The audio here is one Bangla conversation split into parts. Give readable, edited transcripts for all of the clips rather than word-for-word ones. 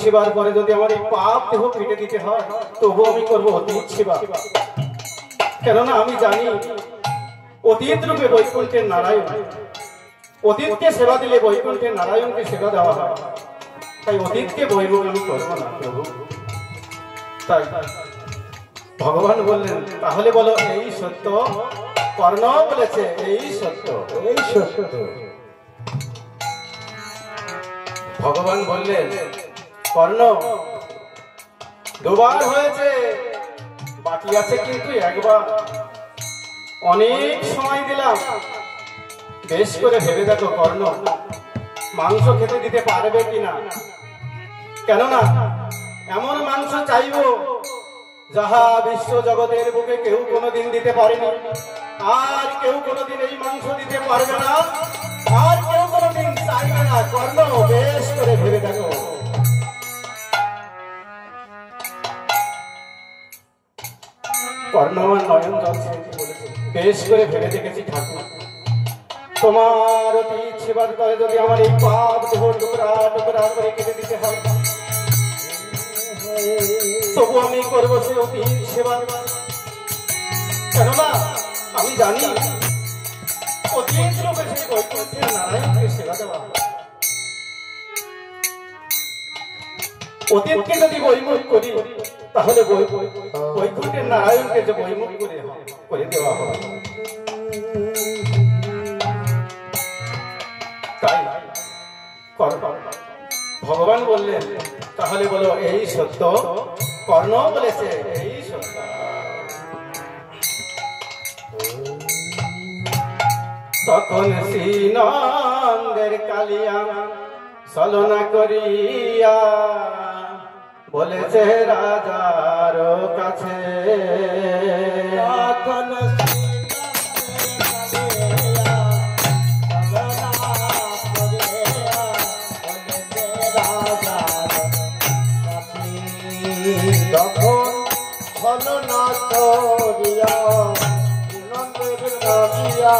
সেবার পরে যদি আমার এই পাপ দেহ কেটে দিতে হয় তবু আমি করবো অতীত সেবা। কেননা আমি জানি অতীত রূপে বৈকুণ্ঠের নারায়ণ, অতীতকে সেবা দিলে বৈকুণ্ঠের নারায়ণকে সেবা দেওয়া হয়, তাই অতীতকে বৈভব আমি করবো না প্রভু। তাই ভগবান বললেন তাহলে বলো এই সত্য। কর্ণ বলেছে এই সত্য, এই সত্য। ভগবান বললেন কর্ণ দুবার হয়েছে, বাকি আছে কিন্তু একবার। অনেক সময় দিলাম, বেশ করে ভেবে দেখো কর্ণ মাংস খেতে দিতে পারবে কিনা। কেননা এমন মাংস চাইব যাহা বিশ্ব জগতের বুকে কেউ কোনোদিন দিতে পারেনি, আর কেউ কোনোদিন এই মাংস দিতে পারবে না, আর কেউ কোনোদিন চাইবে না। কর্ণ বেশ করে ভেবে দেখো। কর্ণ আমার নয়ন জল বলেছে বেশ করে ভেবে দেখেছি ঠাকুর, তোমার অতীত সেবার তরে যদি আমার এই পাপ দেহ টুকরা টুকরা করে কেটে দিতে হয় তবু আমি করবো সে অতীত সেবা। কেননা আমি জানি অতীত রূপে সেই বৈকুণ্ঠের নারায়ণকে সেবা দেওয়া। অতীতকে যদি বৈমুখ করি তাহলে বৈকুণ্ঠের নারায়ণকে যে বৈমুখ করে দেওয়া হবে। তাই ভগবান বললেন তাহলে বলো এই সত্য। কর্ণ বলেছে এই সত্য। তখন শ্রীনন্দের কালিয়া ছলনা করিয়া বলেছে রাজার কাছে, তখন ছলনা করিয়া নন্দের কালিয়া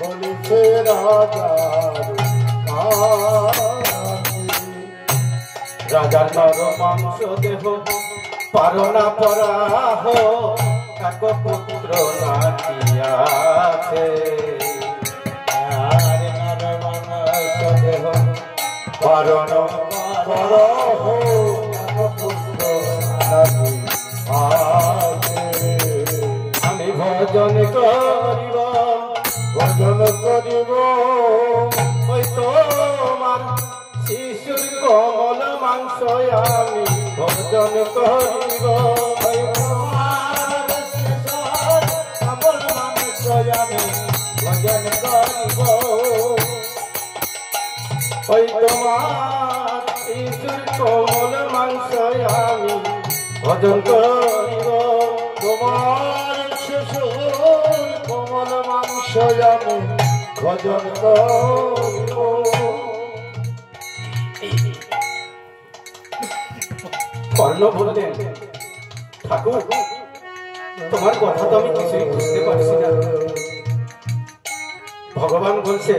বলেছে রাজার নর মাংস দেহ পারো না পরাহ, এক পুত্র নাটিয়াছে। নর মাংস দেহ পারো না পরাহ, এক পুত্র নাটিয়াছে। আমি ভজন করিব, ভজন করিব ওই তোমার শিশুর কোমল মাংস। আমি ভজন করিব ওই তোমার শিশুর কোমল মাংস। আমি ভজন করিব ওই তোমার শিশুর কোমল মাংস। আমি ভজন করিব তোমার শিশুর কোমল মাংস। আমি ভজন করিব। কর্ণ বললেন ঠাকুর তোমার কথা তো আমি কিছুই বুঝতে পারছি না। ভগবান বলছে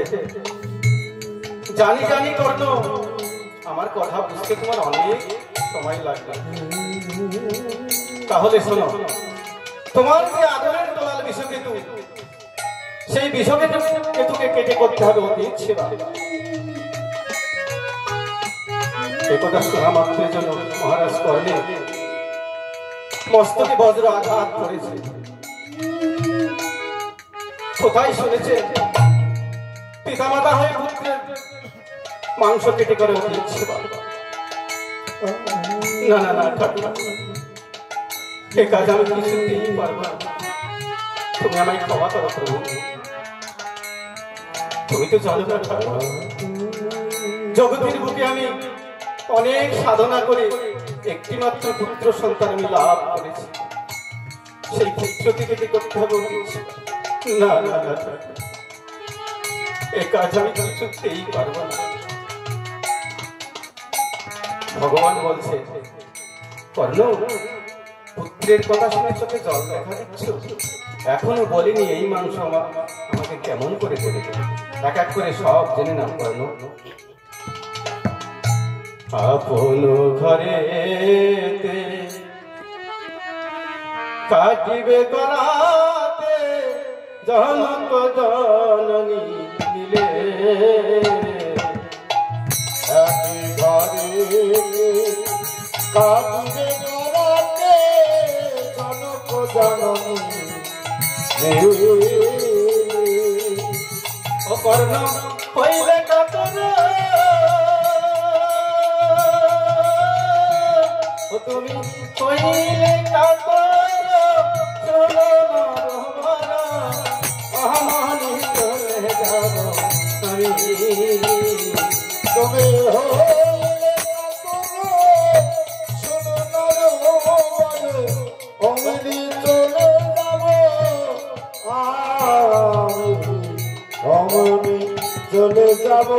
জানি জানি কর্ণ আমার কথা বুঝতে তোমার অনেক সময় লাগবে। তাহলে শোনো, তোমার যে আদরের দলাল বিষকেতু, সেই বিষকেতুকে কেটে করতে হবে অতীত সেবা। একথা শোনা মাত্রের জন্য মহারাজ কর্ণে মস্তকে বজ্র আঘাত করেছে। কোথায় শুনেছে পিতামাতা হয়ে পুত্রের মাংস কেটে করে অতীত সেবা? না না না ঠাকুর, এ কাজ আমি কিছুতেই পারব না। তুমি আমায় ক্ষমা করো প্রভু। তুমি তো জানো না ঠাকুর, জগতের বুকে আমি অনেক সাধনা করে একটি মাত্র পুত্র সন্তান আমি লাভ করেছি। সেই পুত্রকে কেটে করতে হবে অতীত সেবা। না না না ঠাকুর, এ কাজ আমি কিছুতেই পারব না। ভগবান বলছে কর্ণ পুত্রের কথা শুনে চোখে জল দেখা দিচ্ছ? এখনো বলিনি এই মাংস আমাকে কেমন করে দেবে। এক এক করে সব জেনে নাও কর্ণ। আপন ঘরে কাটিবে করাতে জনক জননী মিলে একই ঘরে কাঁদিবে করাতে জনক জননী ও কর্ণ হইলে কাতর ও তুমি হইলে কাতর চলো আমানি চলে যাব আমি তুমি হইলে কাতর শোনো নরবরে অমনি চলে যাব অমনি চলে যাব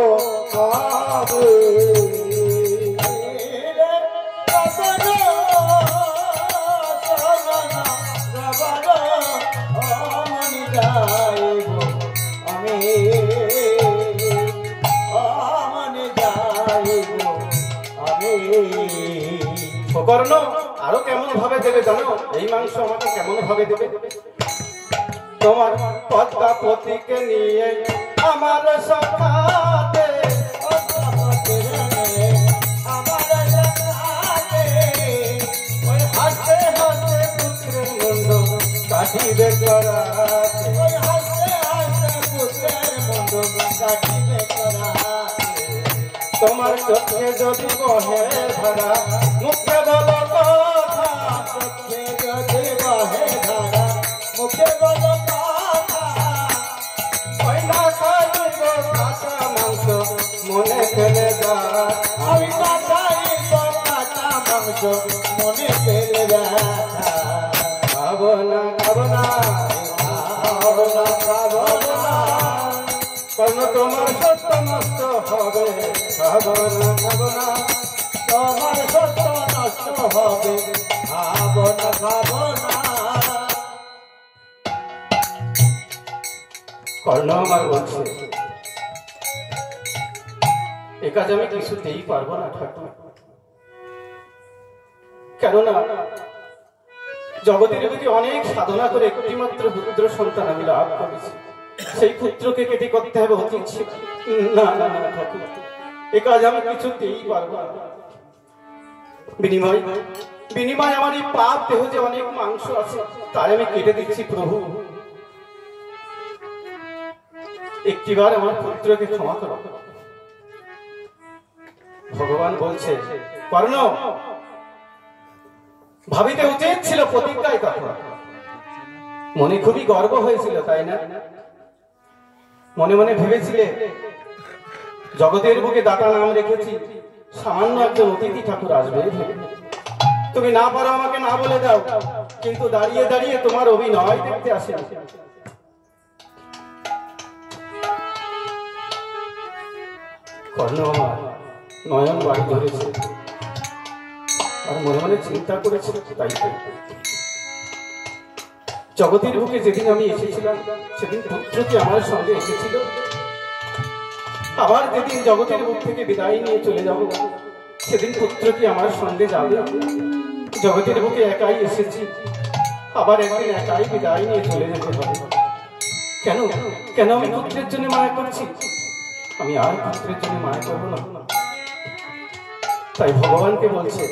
কর্ণ আরো কেমন ভাবে দেবে জানো? এই মাংস আমাকে কেমন ভাবে দেবে? তোমার পদ্মাপতিকে নিয়ে আমার সখাতে ওই হাসতে হাসতে পুত্রের মুন্ড কাটিবে করাতে ওই হাসতে হাসতে পুত্রের মুন্ড কাটিবে করাতে তোমার চোখে যদি বহে ধারা মুখে বলো কথা চোখে যদি বহে ধারা মুখে বলো কথা ওই না খাইব কাঁচা মাংস মনে ফেলে যা আমি না খাইব কাঁচা মাংস মনে ফেলে যা খাবো না খাবো না খাবো না খাবো না কর্ণ তোমার সত্য নষ্ট হবে খাবো না খাবো না তোমার সত্য নষ্ট হবে খাবো না খাবো না কর্ণ আমার বলছে এ কাজ আমি কিছুতেই পারবো না ঠাকুর কেননা জগতের প্রতি অনেক সাধনা করে একটিমাত্র পুত্র সন্তান আমি লাভ করেছি সেই পুত্রকে কেটে করতে হবে অতীত না না না ঠাকুর এ কাজ আমি কিছুতেই পারবো না বিনিময় বিনিময় আমার এই পাপ দেহ যে অনেক মাংস আছে তাই আমি কেটে দিচ্ছি প্রভু একটিবার আমার পুত্রকে ক্ষমা করো ভগবান বলছে কর্ণ ভাবিতে উচিত ছিল প্রতিজ্ঞায় কথা মনে খুবই গর্ব হয়েছিল তাই না মনে মনে ভেবেছিলে জগতের বুকে দাতা নাম রেখেছি সামান্য একজন অতিথি ঠাকুর আসবে তুমি না পারো আমাকে না বলে দাও কিন্তু দাঁড়িয়ে দাঁড়িয়ে তোমার অভিনয় দেখতে আসে কর্ণ আমার নয়ন বাড়ি ধরেছে আর মনে মনে চিন্তা করেছে তাই জগতের বুকে যেদিন আমি এসেছিলাম সেদিন পুত্রটি আমার সঙ্গে এসেছিল আবার যেদিন জগতের বুক থেকে বিদায় নিয়ে চলে যাব সেদিন পুত্রটি আমার সঙ্গে যাবে জগতের বুকে একাই এসেছি আবার একদিন একাই বিদায় নিয়ে চলে যেতে হবে কেন কেন আমি পুত্রের জন্য মায়া করছি আমি আর পুত্রের জন্য মায়া করবো না তাই ভগবানকে বলছে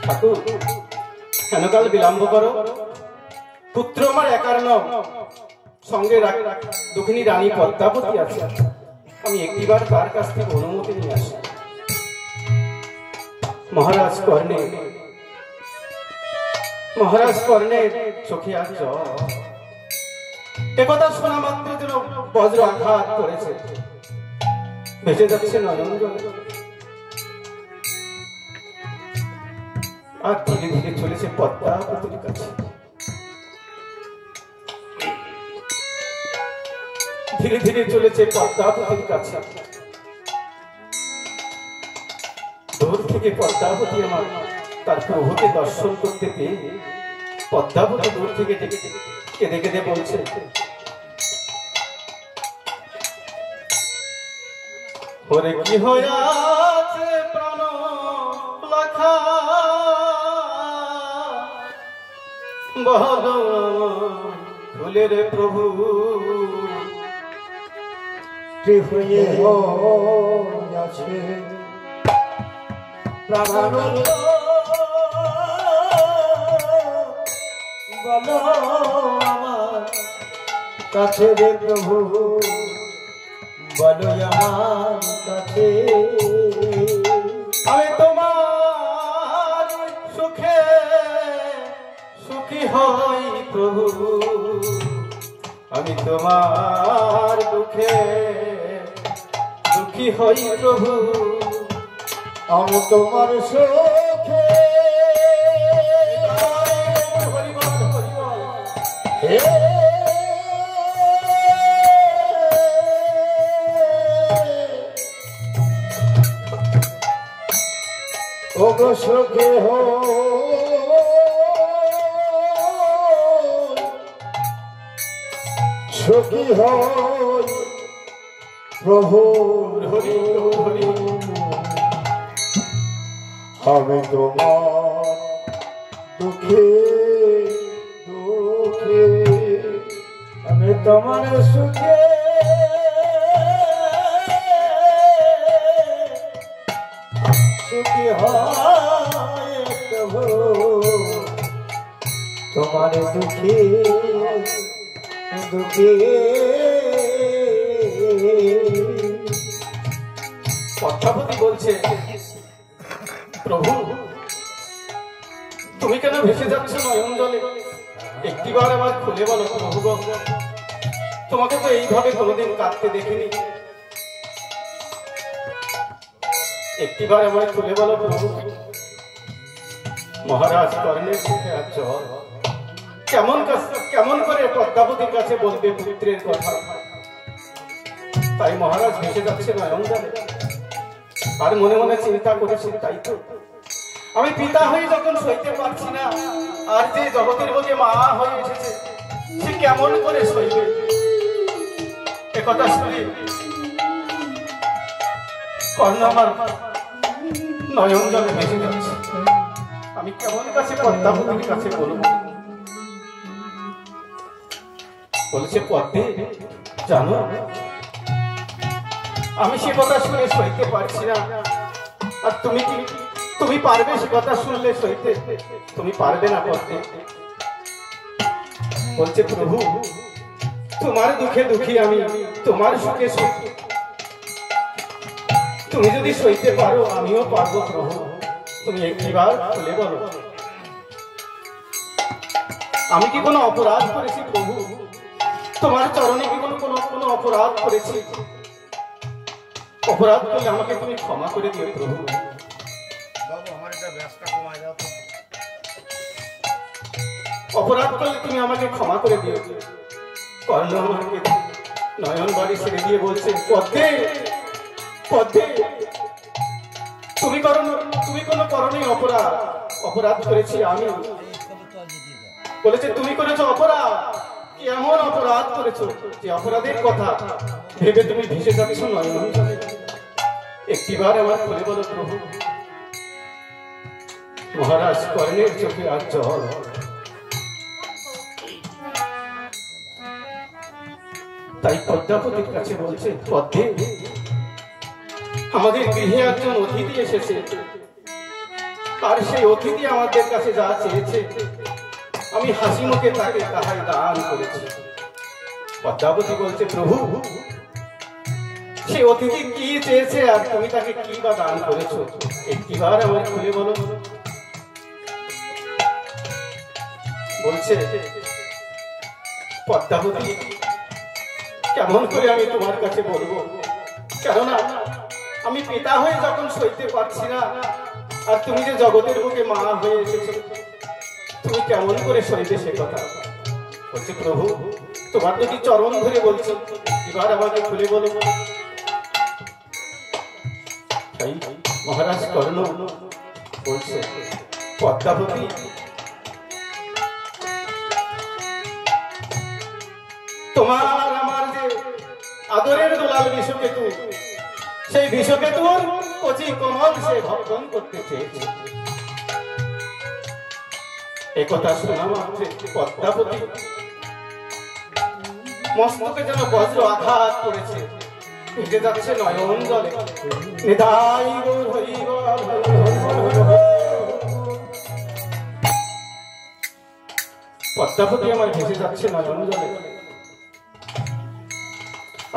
ঠাকুর কেন কাল বিলম্ব করো পুত্র আমার একার নয় সঙ্গে দুঃখিনী রানী পদ্মাবতী আছে আমি একটিবার তার কাছ থেকে অনুমতি নিয়ে আসি মহারাজ কর্ণের চোখে আজ জল একথা শোনা মাত্র যেন বজ্র আঘাত করেছে ভেসে যাচ্ছে নয়ন জলে আর ধীরে ধীরে চলেছে পদ্মাবতীর কাছে ধীরে ধীরে চলেছে পদ্মাবতীর কাছে দূর থেকে পদ্মাবতী আমার তার প্রভুকে দর্শন করতে পেয়ে পদ্মাবতী দূর থেকে কেঁদে কেঁদে বলছে ওরে কি হইয়াছে প্রাণ পাখা বলো খুলে রে প্রভু হয়ে আছে প্রাণানন্দ বলো আমার কাছে রে প্রভু বলো আমার কাছে আমি তোমার সুখে সুখী হই প্রভু আমি তোমার দুঃখে দুঃখী হই প্রভু আমি তোমার সুখে হরিবল হরিবল হে ওগো সুখে সুখী হই প্রভু হরি হরি আমি তোমার দুঃখে দুঃখে আমি তোমার সুখে সুখী হয় প্রভু তোমার দুঃখে দুঃখে পদ্মাবতী বলছে প্রভু তুমি কেন ভেসে যাচ্ছ নয়ন জলে একটিবার আমার খুলে বলো প্রভু গো তোমাকে তো এইভাবে কোনোদিন কাঁদতে দেখিনি একটিবার আমার খুলে বলো প্রভু মহারাজ কর্ণের চোখে আর জল কেমন করে পদ্মাবতীর কাছে বলবে পুত্রের কথা তাই মহারাজ ভেসে যাচ্ছে নয়ন জলে আর মনে মনে চিন্তা করেছি তাই তো আমি পিতা হয়ে যখন সইতে পারছি না আর যে জগতের বুকে মা হয়ে এসেছে সে কেমন করে সইবে একথা শুনি কর্ণ আমার নয়ন জলে ভেসে যাচ্ছে আমি কেমন কাছে পদ্মাবতীর কাছে বলবো বলেছে পদ্মে জানো আমি সে কথা শুনে সইতে পারছি না আর তুমি পারবে সে কথা শুনলে সইতে তুমি পারবে না পদ্মে বলছে প্রভু তোমার দুঃখে দুঃখী আমি তোমার সুখে সুখী তুমি যদি সইতে পারো আমিও পারবো প্রভু তুমি একটিবার খুলে বলো আমি কি কোনো অপরাধ করেছি প্রভু তোমার চরণে কি কোনো অপরাধ করেছি অপরাধ করলে আমাকে তুমি ক্ষমা করে দিও প্রভু অপরাধ করলে তুমি আমাকে ক্ষমা করে দিও কর্ণ আমাকে নয়ন বাড়ি ছেড়ে দিয়ে বলছে পদ্মে পদ্মে তুমি কোনো করণীয় অপরাধ করেছি আমি বলেছে তুমি করেছো অপরাধ কি এমন অপরাধ করেছো যে অপরাধের কথা ভেবে তুমি ভেসে যাচ্ছ নয়ন জলে একটিবার আমার খুলে বলো প্রভু মহারাজ কর্ণের চোখে আর জল তাই পদ্মাবতীর কাছে বলছে পদ্মে আমাদের গৃহে একজন অতিথি এসেছে আর সেই অতিথি আমাদের কাছে যা চেয়েছে আমি হাসি মুখে তাকে তাহাই দান করেছি পদ্মাবতী বলছে প্রভু সে অতিথি কি চেয়েছে আর তুমি তাকে কি বা দান করেছো একটিবার আমার খুলে বলো বলছে পদ্মাবতী কেমন করে আমি তোমার কাছে বলবো কেননা আমি পিতা হয়ে যখন সইতে পারছি না আর তুমি যে জগতের বুকে মা হয়ে এসেছো তুমি কেমন করে সইবে সে কথা বলছে প্রভু তোমার দুটি চরণ ধরে বলছি এবার আমাকে খুলে বলো তাই মহারাজ কর্ণ বলছে পদ্মাবতী তোমার আমার যে আদরের দোলাল বিশ্বকেতু সেই বিশ্বকেতুর কচি কোমল সে ভক্ষণ করতে চেয়েছে। একথা শোনা মাত্রে পদ্মাবতী মস্তকে যেন বজ্র আঘাত করেছে, ভিজে যাচ্ছে নয়ন জলে। নিতাই গৌর হরি বল, পদ্মাবতী আমার ভেসে যাচ্ছে নয়ন জলে,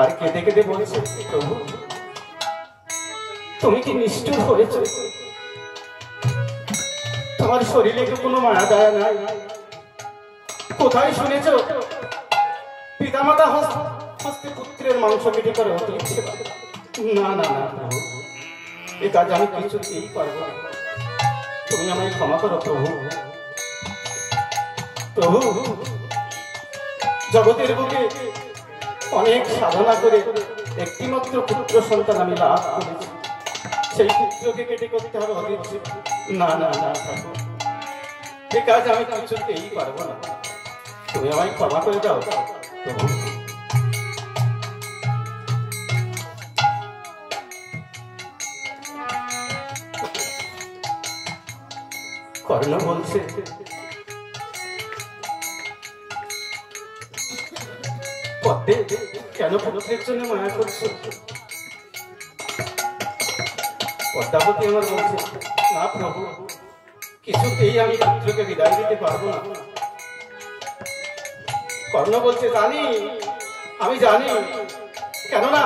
আর কেঁদে কেঁদে বলছে, প্রভু তুমি কি নিষ্ঠুর হয়েছ? তোমার শরীরে কি কোনো মায়া দয়া নাই? কোথায় শুনেছ পিতামাতা হস্তে পুত্রের মাংস কেটে করে হতে ইচ্ছে? না না না প্রভু, এ কাজ আমি কিছুতেই পারবো না। তুমি আমায় ক্ষমা করো প্রভু। প্রভু, জগতের বুকে অনেক সাধনা করে একটিমাত্র পুত্র সন্তান আমি লাভ করেছি, সেই পুত্রকে কেটে করতে হবে হতে ইচ্ছে? না না না ঠাকুর, এ কাজ আমি কিছুতেই পারবো না। তুমি আমায় ক্ষমা করে দাও প্রভু। কর্ণ বলছে, পদ্মে কেন পুত্রের জন্য মায়া করছো? পদ্মাবতী আমার বলছে, না প্রভু, কিছুতেই আমি পুত্রকে বিদায় দিতে পারবো না। কর্ণ বলছে, জানি, আমি জানি, কেননা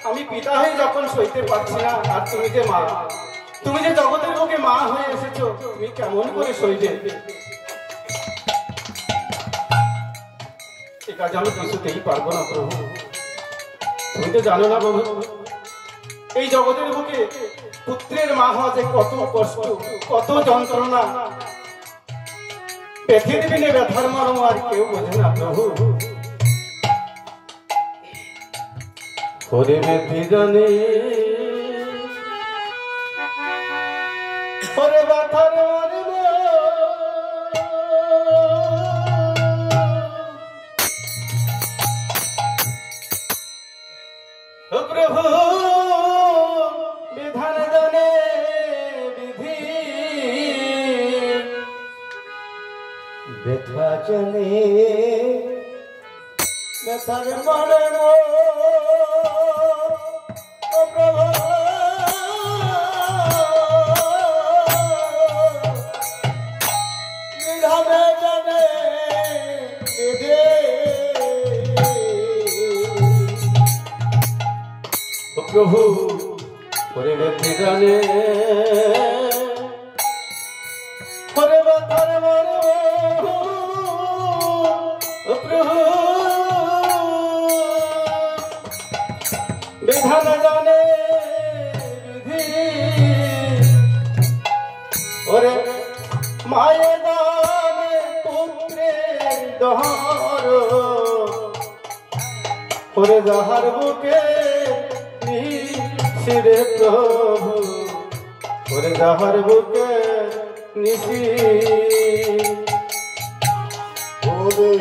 আমি পিতা হয়ে যখন সইতে পারছি না, আর তুমি যে মা, তুমি যে জগতের বুকে মা হয়ে এসেছো, তুমি কেমন করে সইবে? এ কাজ আমি কিছুতেই পারবো না প্রভু। তুমি তো জানো না প্রভু, এই জগতের বুকে পুত্রের মা হওয়া যে কত কষ্ট, কত যন্ত্রণা, পৃথিবীতে ব্যথার মর্ম আর কেউ বোঝে না প্রভু। ওরে ব্যথি জানে, ওরে ব্যথার মর্ম, ও প্রভু বিধান জানে বিধি, ব্যথা জানে ব্যথার মর্ম, ও প্রভু বিধান জানে বিধি। ও প্রভু ওরে ব্যথি জানে, ওরে ব্যথার মর্ম, ও প্রভু বিধান জানে বিধি। ওরে মায়ের দানে পুত্রের দহর, ওরে যাহার বুকে নিশিরে প্রভু, ওরে যাহার বুকে নিশি। ওরে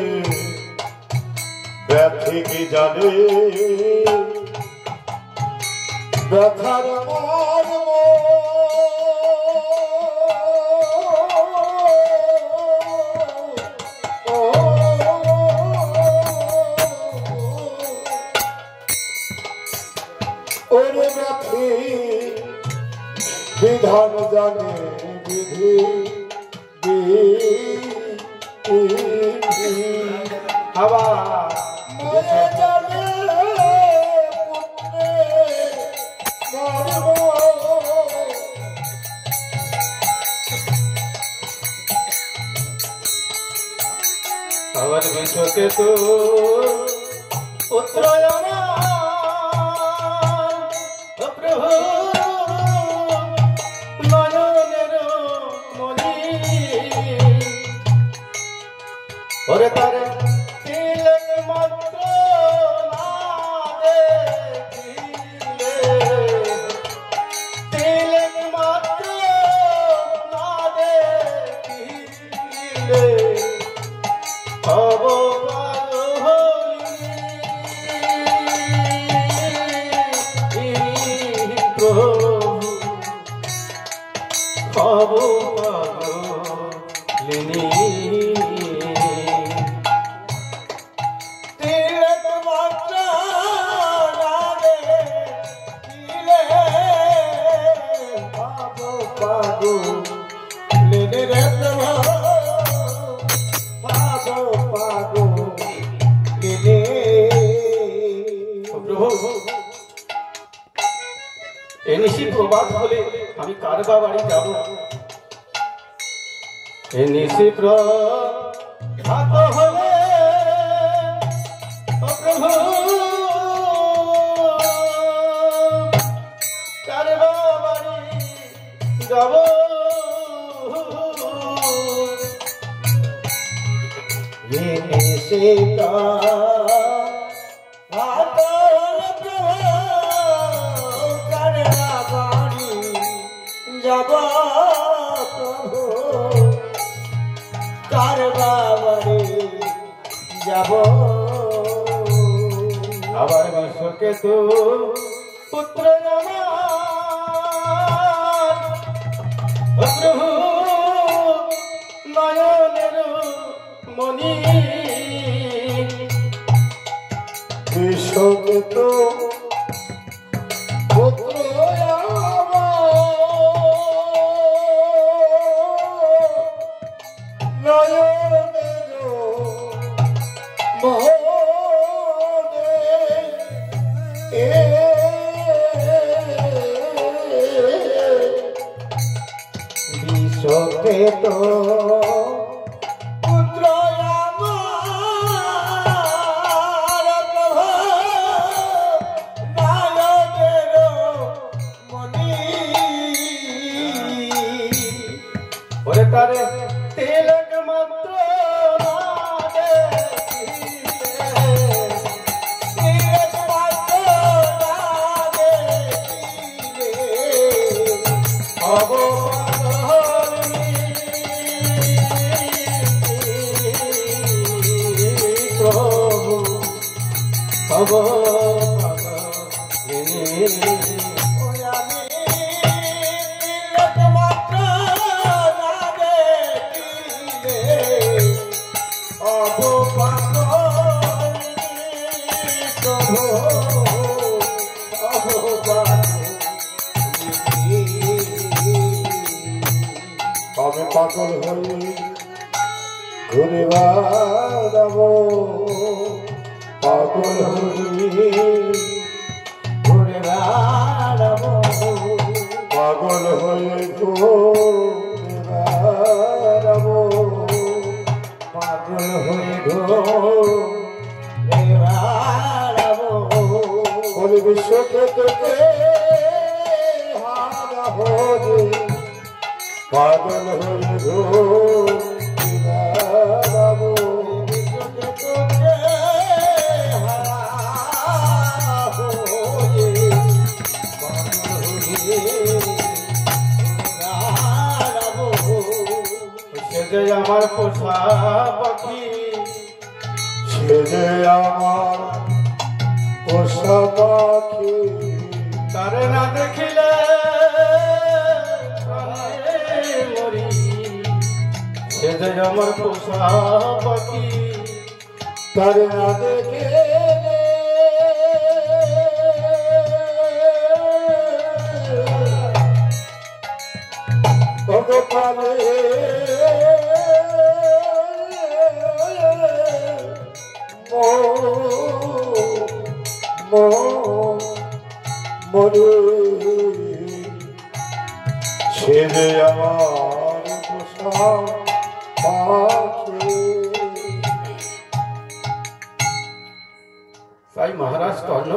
ব্যথি কি জানে ব্যথার মর্ম, ওরে ব্যথি বিধান জানে বিধি। আবার মরে জানে পুত্রে মরব, আবার বিশ্বকে তো পুত্র আমার, ও প্রভু নয়নের মণি, ওরে তারে তিলক মাত্র না দেখিলে, তিলক মাত্র না দেখিলে অবকাল হলি প্রভু। পাগলিনী এনিশি প্রভাত হলে আমি কার বাড়ি যাব এনিশি প্রভাত হলে ও প্রভু কার বাড়ি যাব এনিশি যাব প্রভু কার বাড়ি যাব আবার বিশ্বকে তো পুত্র আমার ও প্রভু নয়নের মণি বিশ্বকে তো পুত্র বিশ্বকে তো পুত্র আমার প্রভু নায়কের মণি ওরে তারে তিলক মাত্র না দেখিলে আমি পাগল হই ঘুরে বেড়াবো পাগল হই ঘুরে বেড়াবো পাগল হই ঘুরে বেড়াবো পাগল হই ঘুরে বেড়াবো বলি বিশ্বকে তোকে হারা হরি পাগল হয়ে ঘুরাবো বিশ্বকে তোকে হারা হয়ে পাগল হয়ে ঘুরাবো সে যে আমার পোষা পাখি সে যে আমার পোষা পাখি তারে না দেখিলে মরি সে যে আমার পোষা পাখি তারে না দেখে ভগবানে মরে সে যে আমার পোষা পাখি তাই মহারাজ কর্ণ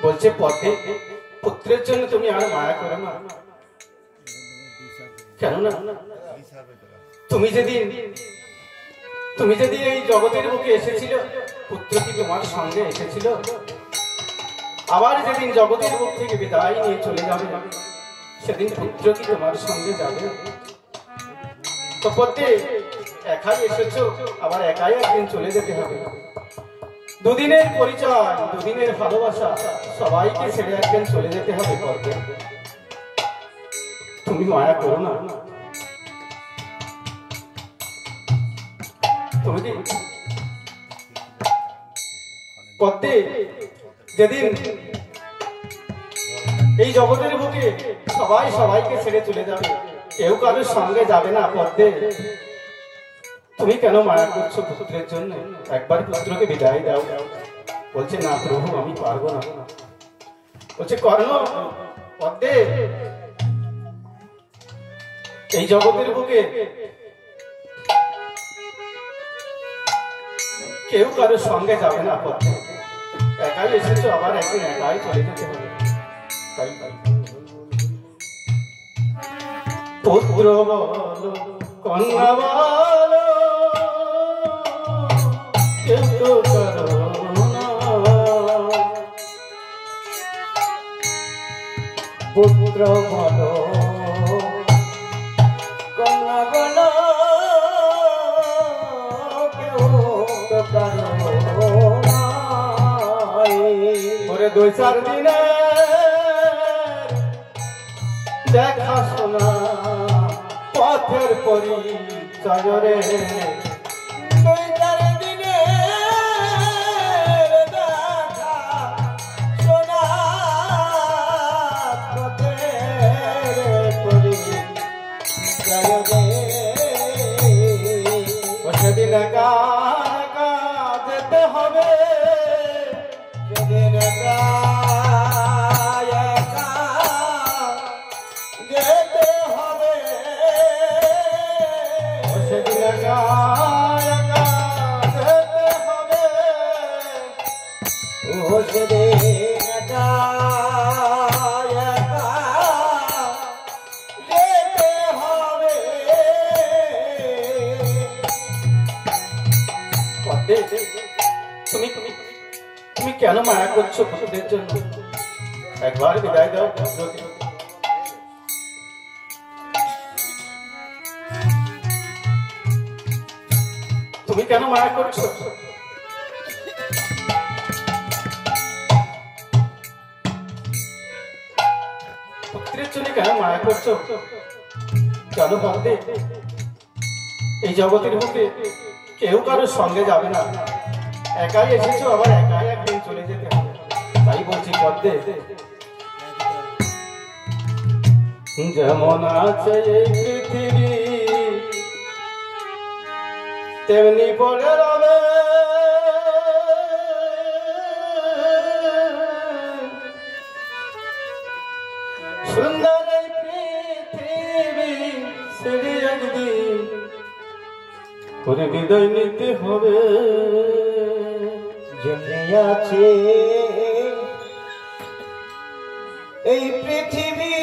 বলছে পথে পুত্রের জন্য তুমি আর মায়া করো না কেননা তুমি যদি এই জগতের বুকে এসেছিল পুত্র কি তোমার সঙ্গে এসেছিল আবার যেদিন জগতের বুক থেকে বিদায় নিয়ে চলে যাবে সেদিন পুত্র কি তোমার সঙ্গে যাবে তো পথে একাই এসেছো আবার একাই একদিন চলে যেতে হবে দুদিনের পরিচয় দুদিনের ভালোবাসা সবাইকে ছেড়ে একদিন চলে যেতে হবে পথে তুমি মায়া করো না। তুমি কি পদ্মে যেদিন এই জগতের বুকে সবাই সবাইকে ছেড়ে চলে যাবে, কেউ কারোর সঙ্গে যাবে না পদ্মে, তুমি কেন মায়া করছো পুত্রের জন্য? একবার পুত্রকে বিদায় দাও। বলছে না প্রভু, আমি পারবো না। বলছে কর্ণ, পদ্মে এই জগতের বুকে কেউ কারোর সঙ্গে যাবে না পদ্মে, একাই এসেছো, আবার একদিন একাই চলে যেতে হবে। তাই পুত্র বলো কন্যা বলো কেউ তো করো না। পুত্র বলো কন্যা বলো কেউ তো কারো নাই। ওরে 2-4 দিনে দেখা শোনা পথের পরিচয় রে, 2-4 দিনে দেখা শোনা পথের পরিচয় রে। সেদিন একা একা যেতে হবে, সেদিন একা একা যেতে হবে। সেদিন একা একা যেতে হবে। ও সেদিন একা একা যেতে হবে। পদ্মে, তুমি তুমি কেন মায়া করছো পুত্রের জন্য? একবার বিদায় দাও পুত্রকে। তুমি কেন মায়া করছো? পুত্রের জন্য কেন মায়া করছো? কেন পদ্মে এই জগতের বুকে কেউ কারোর সঙ্গে যাবে না, একাই এসেছো, আবার একাই একদিন চলে যেতে হবে। তাই বলছি পদ্মে, যেমন আছে এই পৃথিবী তেমনি পড়ে রবে, সুন্দর এই পৃথিবী ছেড়ে একদিন করে বিদায় নিতে হবে। যেমনি আছে এই পৃথিবী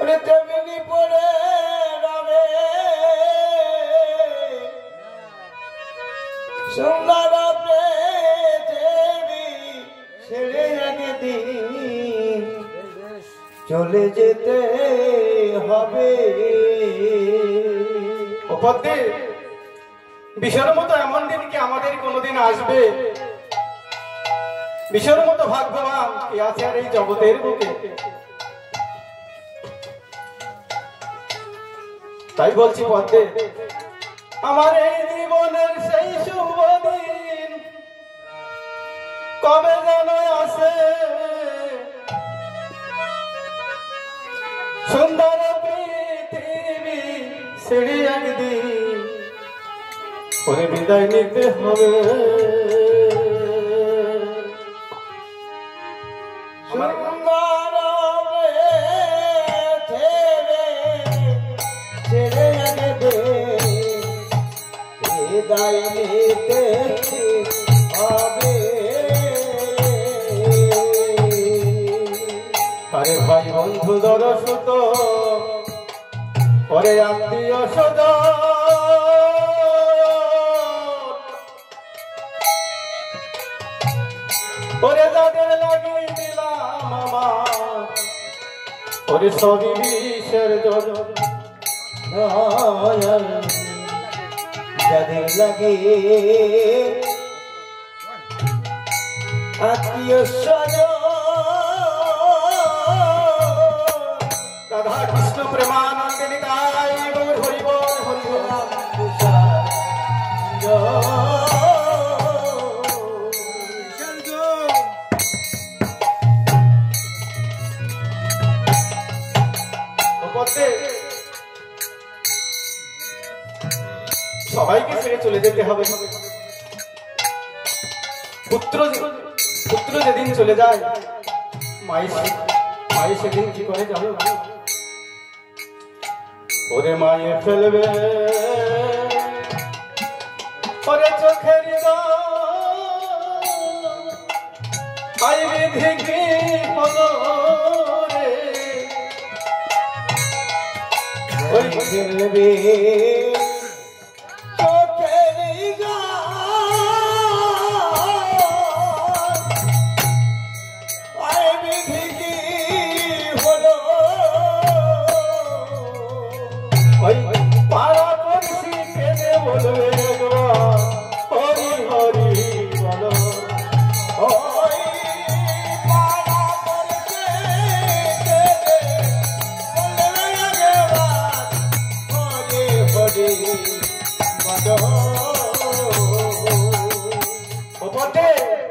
ওরে তেমনি পড়ে রবে, সুন্দর পৃথিবী ছেড়ে একদিন চলে যেতে হবে। ও পদ্মে, বিষয়ের মতো এমন দিন কি আমাদের কোনোদিন আসবে? বিষয়ের মতো ভাগ্যবান কি আছে আর এই জগতের বুকে? তাই বলছি পদ্মে, আমার এই জীবনের সেই শুভ দিন কবে যেন আসে, সুন্দর পৃথিবী ছেড়ে একদিন করে বিদায় নিতে হবে। সুন্দর ছেড়ে একদিন বিদায় নিতে হবে। আরে ভাই বন্ধু দরসুত ওরে আত্মীয় স্বজন, ওরে যাদের লাগিয়ে দিলাম আমার, ওরে সবই বিষের জল, যাদের লাগে আত্মীয় স্বজন সবাইকে ছেড়ে চলে যেতে হবে। পুত্র যেদিন চলে যায়, মায়ে সেদিন কি করে জানো? ওরে মায়ে ফেলবে ওরে চোখের আই বিধি কি হলো রে, ওই ফেলবে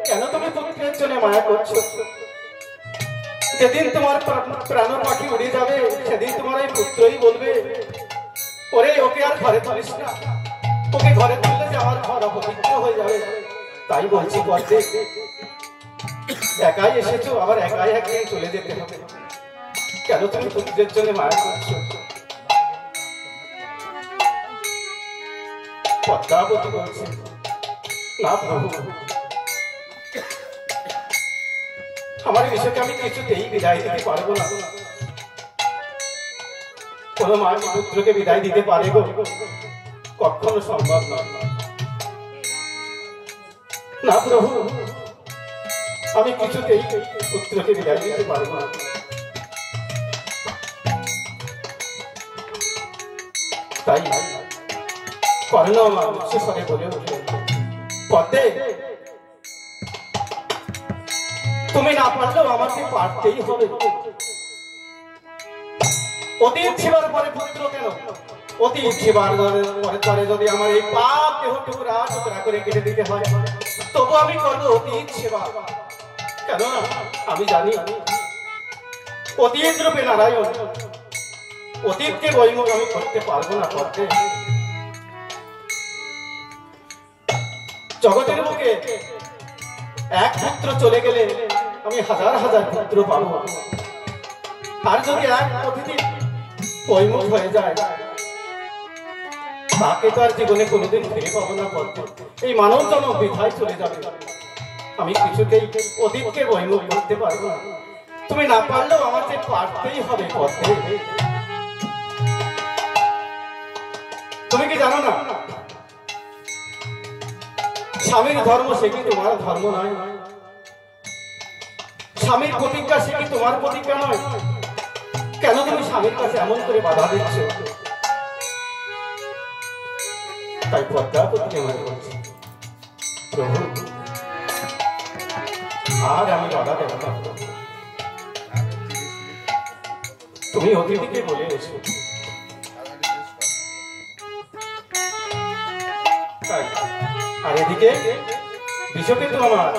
কেন তুমি পুত্রের জন্য মায়া করছো? যেদিন তোমার প্রাণ পাখি উড়ে যাবে সেদিন তোমার এই পুত্রই বলবে, ওরে ওকে আর ঘরে তুলিস না, ওকে ঘরে তুললে যে আমার ঘর অপবিত্র হয়ে যাবে। তাই বলছি পদ্মে, একাই এসেছো, আবার একাই একদিন চলে যেতে হবে। কেন তুমি পুত্রের জন্য মায়া করছো? পদ্মাবতী বলছে, না প্রভু, আমার বিষয়কে আমি কিছুতেই বিদায় দিতে পারবো না। কোন মা পুত্রকে বিদায় দিতে পারে গো? কখনো সম্ভব নয়। না প্রভু, আমি কিছুতেই পুত্রকে বিদায় দিতে পারবো না। তাই কর্ণ আমার উচ্চস্বরে বলে উঠলেন, পদ্মে, তুমি না পারলেও আমাকে পারতেই হবে। অতীত ছিবার পরে পুত্র কেন? অতীত ছিবার পরে যদি আমার এই পাপ দেহ টুকরা টুকরা করে কেটে দিতে হয়, তবু আমি করবো অতীত সেবা। কেন আমি জানি অতীত রূপে নারায়ণ, অতীতকে বৈমুখ আমি করতে পারবো না। করতে জগতের বুকে এক পুত্র চলে গেলে আমি হাজার হাজার পুত্র পাবো, আর যদি এক অতিথি বৈমুখ হয়ে যায় তাকে তো আর জীবনে কোনোদিন ফিরে পাবো না। পদ্মে, এই মানব জন্ম বৃথায় চলে যাবে। আমি কিছুতেই অতীতকে বৈমুখ করতে পারবো না। তুমি না পারলেও আমাকে পারতেই হবে। পদ্মে, তুমি কি জানো না স্বামীর ধর্ম সে কি তোমার ধর্ম নয়? স্বামীর প্রতিজ্ঞা সে কি তোমার প্রতিজ্ঞা নয়? কেন তুমি স্বামীর কাছে এমন করে বাধা দিচ্ছ? তাই পদ্মাবতীকে মনে করছি, প্রভু, আর আমি বাধা দেব না। তুমি অতিথিকে বলে এসো। আর এদিকে বিশ্বকেতু আমার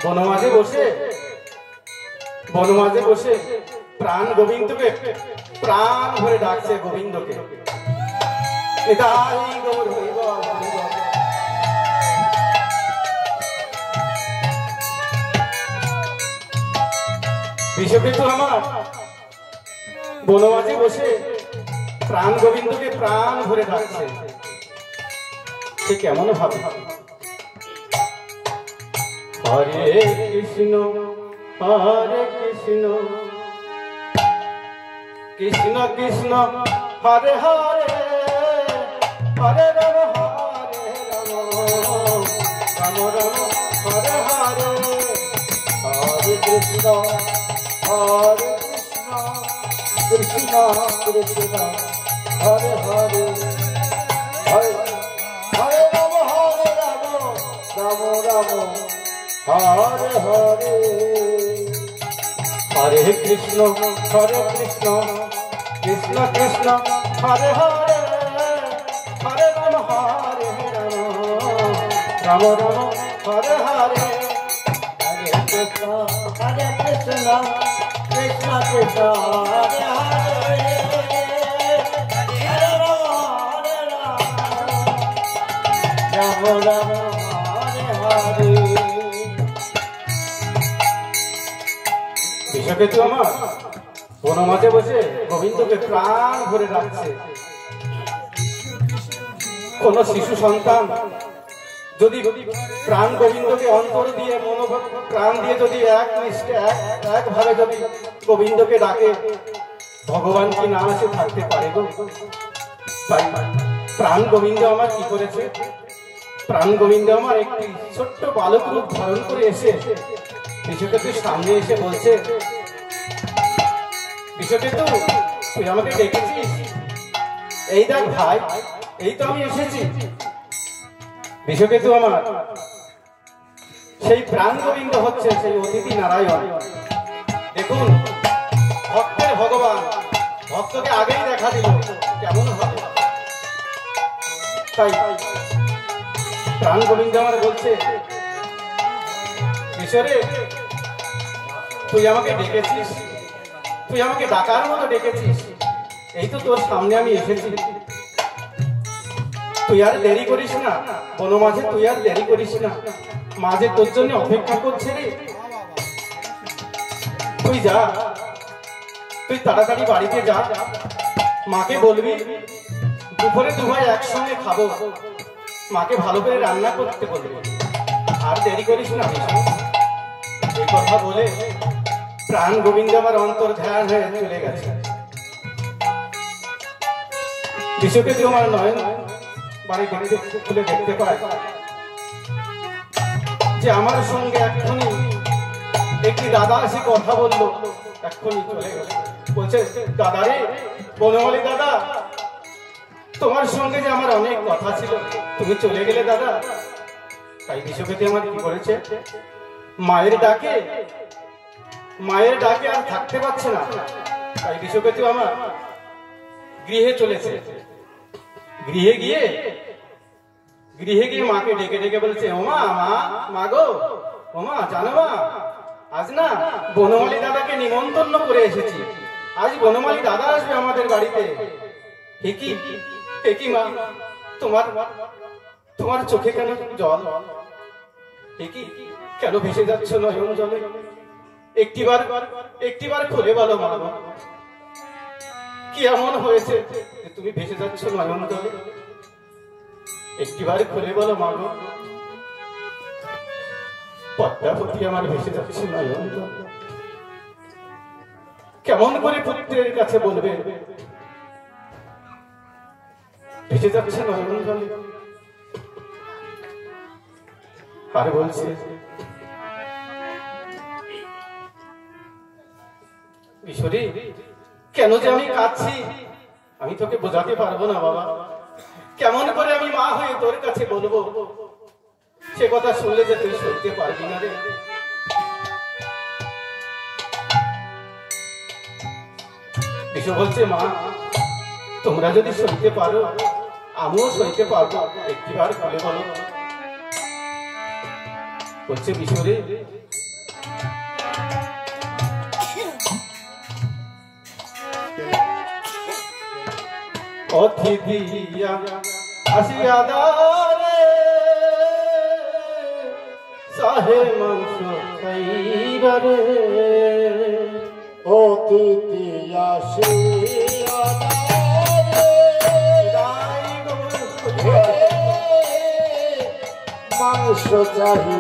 বনমাঝে বসে প্রাণ গোবিন্দকে প্রাণ ভরে ডাকছে। গোবিন্দকে বিশ্বকেতু আমার বনমাঝে বসে প্রাণ গোবিন্দকে প্রাণ ভরে ডাকছে। সে কেমন ভাবে? হরে কৃষ্ণ হরে কৃষ্ণ কৃষ্ণ কৃষ্ণ হরে হরে হরে রাম হরে রাম রাম রাম হরে হরে হরে কৃষ্ণ কৃষ্ণ কৃষ্ণ হরে হরে হরে হরে রাম রাম রাম হরে হরে হরে কৃষ্ণ কৃষ্ণ কৃষ্ণ হরে হরে হরে রাম রাম রাম হরে হরে হরে কৃষ্ণ কৃষ্ণ কৃষ্ণ হরে হরে হরে রাম রাম রাম হরে হরে। বিষকেতু আমার বনমাঝে বসে গোবিন্দকে প্রাণ ভরে রাখছে। কোন শিশু সন্তান যদি প্রাণ গোবিন্দকে অন্তর দিয়ে মনোভাব প্রাণ দিয়ে যদি একভাবে যদি গোবিন্দকে ডাকে, ভগবান কি না আসে থাকতে পারে গো? তাই প্রাণ গোবিন্দ আমার কি করেছে? প্রাণ গোবিন্দ আমার একটি ছোট্ট বালক রূপ ধারণ করে এসে বিষকেতুর সামনে এসে বলছে, বিষকেতু তুই আমাকে ডেকেছিস? এই দেখ ভাই, এই তো আমি এসেছি। বিষকেতু আমার সেই প্রাণ গোবিন্দ হচ্ছে সেই অতিথি নারায়ণ। দেখুন, ভক্তের ভগবান ভক্তকে আগেই দেখা দিল কেমন হবে। তাই প্রাণ গোবিন্দ আমার বলছে, ঈশ্বরে তুই আমাকে ডেকেছিস, তুই আমাকে ডাকার মতো ডেকেছিস, এই তো তোর সামনে আমি এসেছি। তুই আর দেরি করিস না, বনমাঝে তুই আর দেরি করিস না, মাঝে তোর জন্য অপেক্ষা করছে রে। তুই যা, তুই তাড়াতাড়ি বাড়িতে যা, মাকে বলবি দুপুরে দুভাই একসঙ্গে খাবো, মাকে ভালো করে রান্না করতে বলবি, আর দেরি করিস না। এই কথা বলে প্রাণ গোবিন্দ আমার অন্তর ধ্যান হয়ে চলে গেছে। বিষকেতু আমার নয়ন বাড়ি খুলে দেখতে পায় যে আমার সঙ্গে এক্ষুনি একটি দাদা এসে কথা বললো, এক্ষুনি চলে গেল। বলছে, দাদা রে, বনমালী দাদা, তোমার সঙ্গে যে আমার অনেক কথা ছিল, তুমি চলে গেলে দাদা। তাই বিষকেতু আমার কি করেছে, মায়ের ডাকে আর থাকতে পারছে না। তাই বিষকেতু আমার গৃহে চলেছে। গৃহে গিয়ে মাকে ডেকে ডেকে বলছে, ওমা, মা গো, ওমা, জানো মা, আজ না বনমালী দাদাকে নিমন্ত্রণ করে এসেছি। আজ বনমালী দাদা আসবে আমাদের বাড়িতে। কি মা, তোমার চোখে কেন জল? কেন ভেসে যাচ্ছ নয়ন জলে? একটিবার খুলে বলো মা, কি এমন হয়েছে যে তুমি ভেসে যাচ্ছ নয়ন জলে? একটিবার খুলে বলো মা গো। পদ্মাবতী আমার ভেসে যাচ্ছে নয়ন জলে। কেমন করে পুত্রের কাছে বলবে ভেসে যাচ্ছে নয়ন জলে? আর বলছে, ঈশ্বরী, কেন যে আমি কাঁদছি আমি তোকে বোঝাতে পারবো না বাবা। কেমন করে আমি মা হয়ে তোর কাছে বলবো, সে কথা শুনলে যে তুই সইতে পারবি না রে। বিশু বলছে, মা তোমরা যদি সইতে পারো আমিও সইতে পারবো, একটিবার খুলে বলো। বলছে, বিশুরে, অতিথিয়া আসিয়া দারে সাহে মাংস খাইবারে। অতিথি আসিয়া মাংস চাহি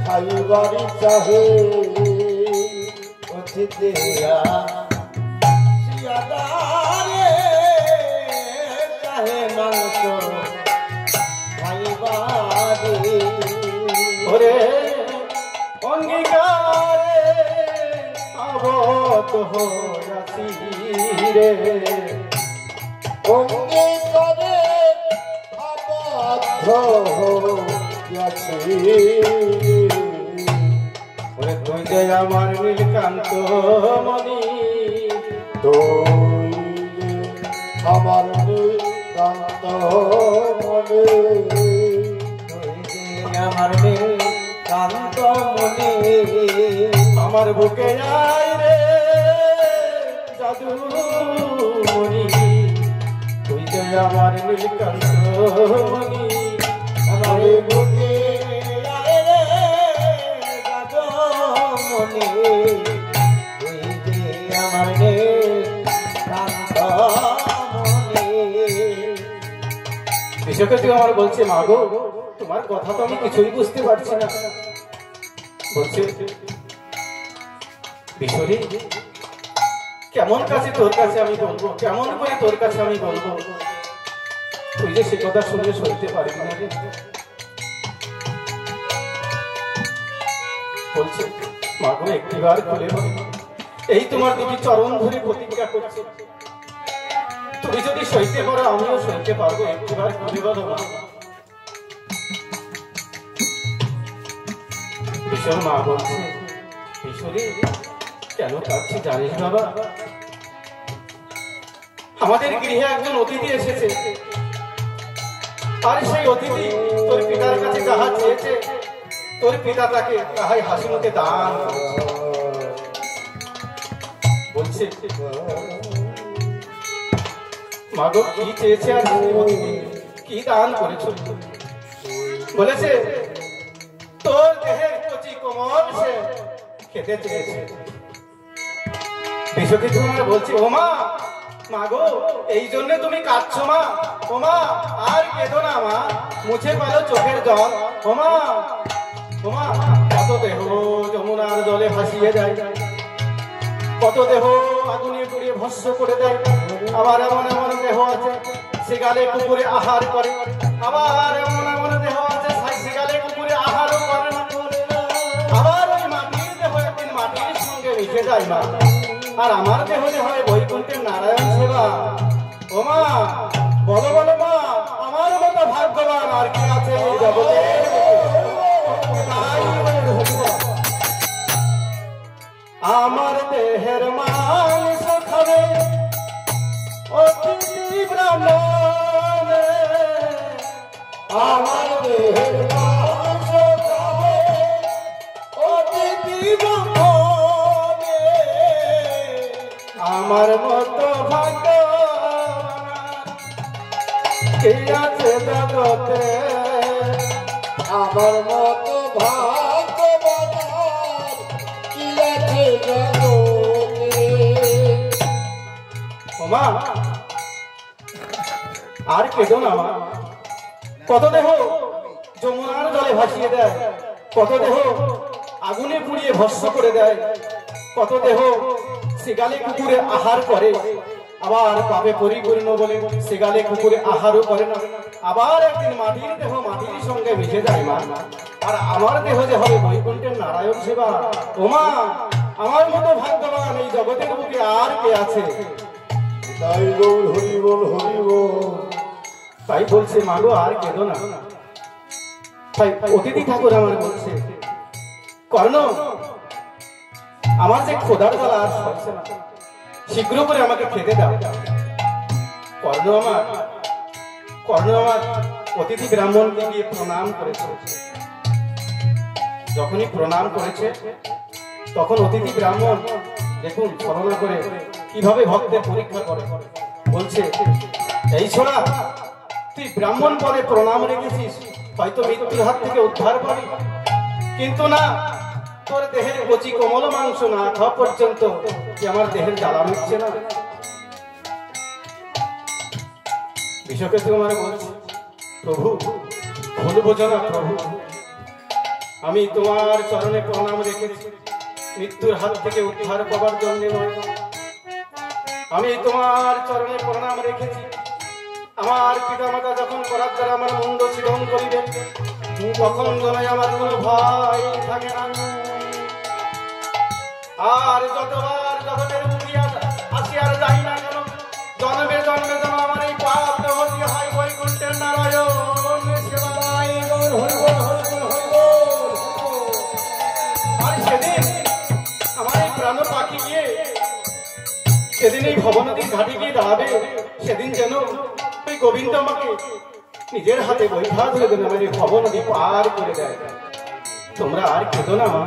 খাইবারি চাহে। অতিথি আসিয়া দারে চাহে মাংস খাইবারি। ওরে অঙ্গীকারে আবদ্ধ হইয়াছি রে, অঙ্গীকারে আবদ্ধ হইয়াছি। ওরে তুই যে আমার নীলকান্ত মণি, তুই আমার নীলকান্ত মণি, আমার নীলকান্ত মণি, আমার বুকে আয় রে জাদু মণি, তুই যে আমার নীলকান্ত মণি, আমার বুকে আয় রে রাজমণি তুই যে আমার রে কান্তমণি। বিশ্বকৃতি আমার বলছে, মা গো তোমার কথা তো আমি কিছুই বুঝতে পারছি না। বলছে, বিশ্বরী কেমন কাছে তোর কাছে আমি বলবো, কেমন করে তোর কাছে আমি বলবো, তুই যে সে কথা শুনে সইতে পারবি না রে। বলছে, মা গো একটিবার খুলে বল, এই তোমার দুটি চরণ ধরে প্রতিজ্ঞা করছে, তুমি যদি সইতে পারো আমিও সইতে পারবো, একটিবার খুলে বলো মা। বিশ্বর মা বলছে, বিশ্বরী কেন কাঁদছি জানিস বাবা, আমাদের গৃহে একজন অতিথি এসেছে, আর সেই অতিথি তোর পিতার কাছে যাহা চেয়েছে তোর পিতা তাকে তাহাই হাসি মুখে দান করেছে। বলছে, মা গো কি চেয়েছে আর অতিথি কি দান করেছ? বলেছে তোর দেহের কচি কোমল সে খেতে চেয়েছে। বিশ্বকৃতি বলছি, ও মা, মা গো এই জন্য তুমি কাঁদছো মা? ও মা আর কেঁদো না মা, মুছে পালো চোখের জল। ও মা, ও মা, কত দেহ যমুনার জলে ভাসিয়ে যায়, কত দেহ আগুনে পুড়িয়ে ভস্ম করে দেয়, আবার এমন এমন দেহ আছে সেগালে কুকুরে আহার করে, আবার এমন এমন দেহ আছে সেগালে কুকুরে আহারও করে না, আবার ওই মাটির দেহ একদিন মাটির সঙ্গে মিশে যায় মা, আর আমার দেহ যে হয় বৈকুণ্ঠের নারায়ণ সেবা। ও মা বলো বলো মা, আমার মতো ভাগ্যবান আর কি আছে এই জগতে? আমার দেহের মাংস খাবে অতিথি ব্রাহ্মণে, আমার দেহের মাংস খাবে অতিথি ব্রাহ্মণে, আমার মতো ভাগ্যবান কে আছে জগতে? আমার মতো ভাগ্যবান কি আছে জগতে? ও মা আর কেঁদো না মা, কত দেহ যমুনার জলে ভাসিয়ে দেয়, কত দেহ আগুনে পুড়িয়ে ভস্ম করে দেয়, কত দেহ সেগালে কুকুরে আহার করে, আবার পাপে পরিপূর্ণ বলে সেগালে কুকুরে আহারও করে না, আবার একদিন মাটির দেহ মাটির সঙ্গে মিশে যায় মা, আর আমার দেহ যে হবে বৈকুণ্ঠের নারায়ণ সেবা। ও মা আমার মতো ভাগ্যবান এই জগতের বুকে আর কে আছে? তাই গৌর হরি বল হরি বল। তাই বলছে, মা গো আর কেঁদো না। তাই অতিথি ঠাকুর আমার বলছে, কর্ণ আমার যে খোদার জ্বালা আর সইছে না, শীঘ্র করে আমাকে খেতে দাও। কর্ণ আমার অতিথি ব্রাহ্মণকে গিয়ে প্রণাম করেছে। যখনই প্রণাম করেছে তখন অতিথি ব্রাহ্মণ দেখুন ছলনা করে কিভাবে ভক্তের পরীক্ষা করে। বলছে, এই ছোড়া তুই ব্রাহ্মণ পদে প্রণাম রেখেছিস, হয়তো মৃত্যুর হাত থেকে উদ্ধার পাবি, কিন্তু না, তোর দেহের কচি কোমল মাংস না খাওয়া পর্যন্ত কি আমার দেহের জ্বালা মিটছে না। বিশ্বকৃতি আমার বলছে, প্রভু ভুল বোঝো না প্রভু, আমি তোমার চরণে প্রণাম রেখেছি মৃত্যুর হাত থেকে উদ্ধার পাবার জন্য নয়, আমি তোমার চরণে প্রণাম রেখেছি আমার পিতামাতা যখন করার দ্বারা আমার মুন্ড ছিদন করিবেন তখন যেন আমার কোনো ভয় থাকে না। আর যতবার জগতের মুখে আসি আর যাই না কেন, জন্মে জন্মে যেন আমার এই পাপ হতে হয় বৈকুণ্ঠের নারায়ণ সেবায়। আর সেদিন আমার এই প্রাণ পাখি গিয়ে সেদিন এই ভবনদীর ঘাটে গিয়ে দাঁড়াবে, সেদিন যেন ওই গোবিন্দ আমাকে নিজের হাতে বৈঠা ধরে দেবে, আমার এই ভবনদী পার করে দেয়। তোমরা আর কেঁদো না মা,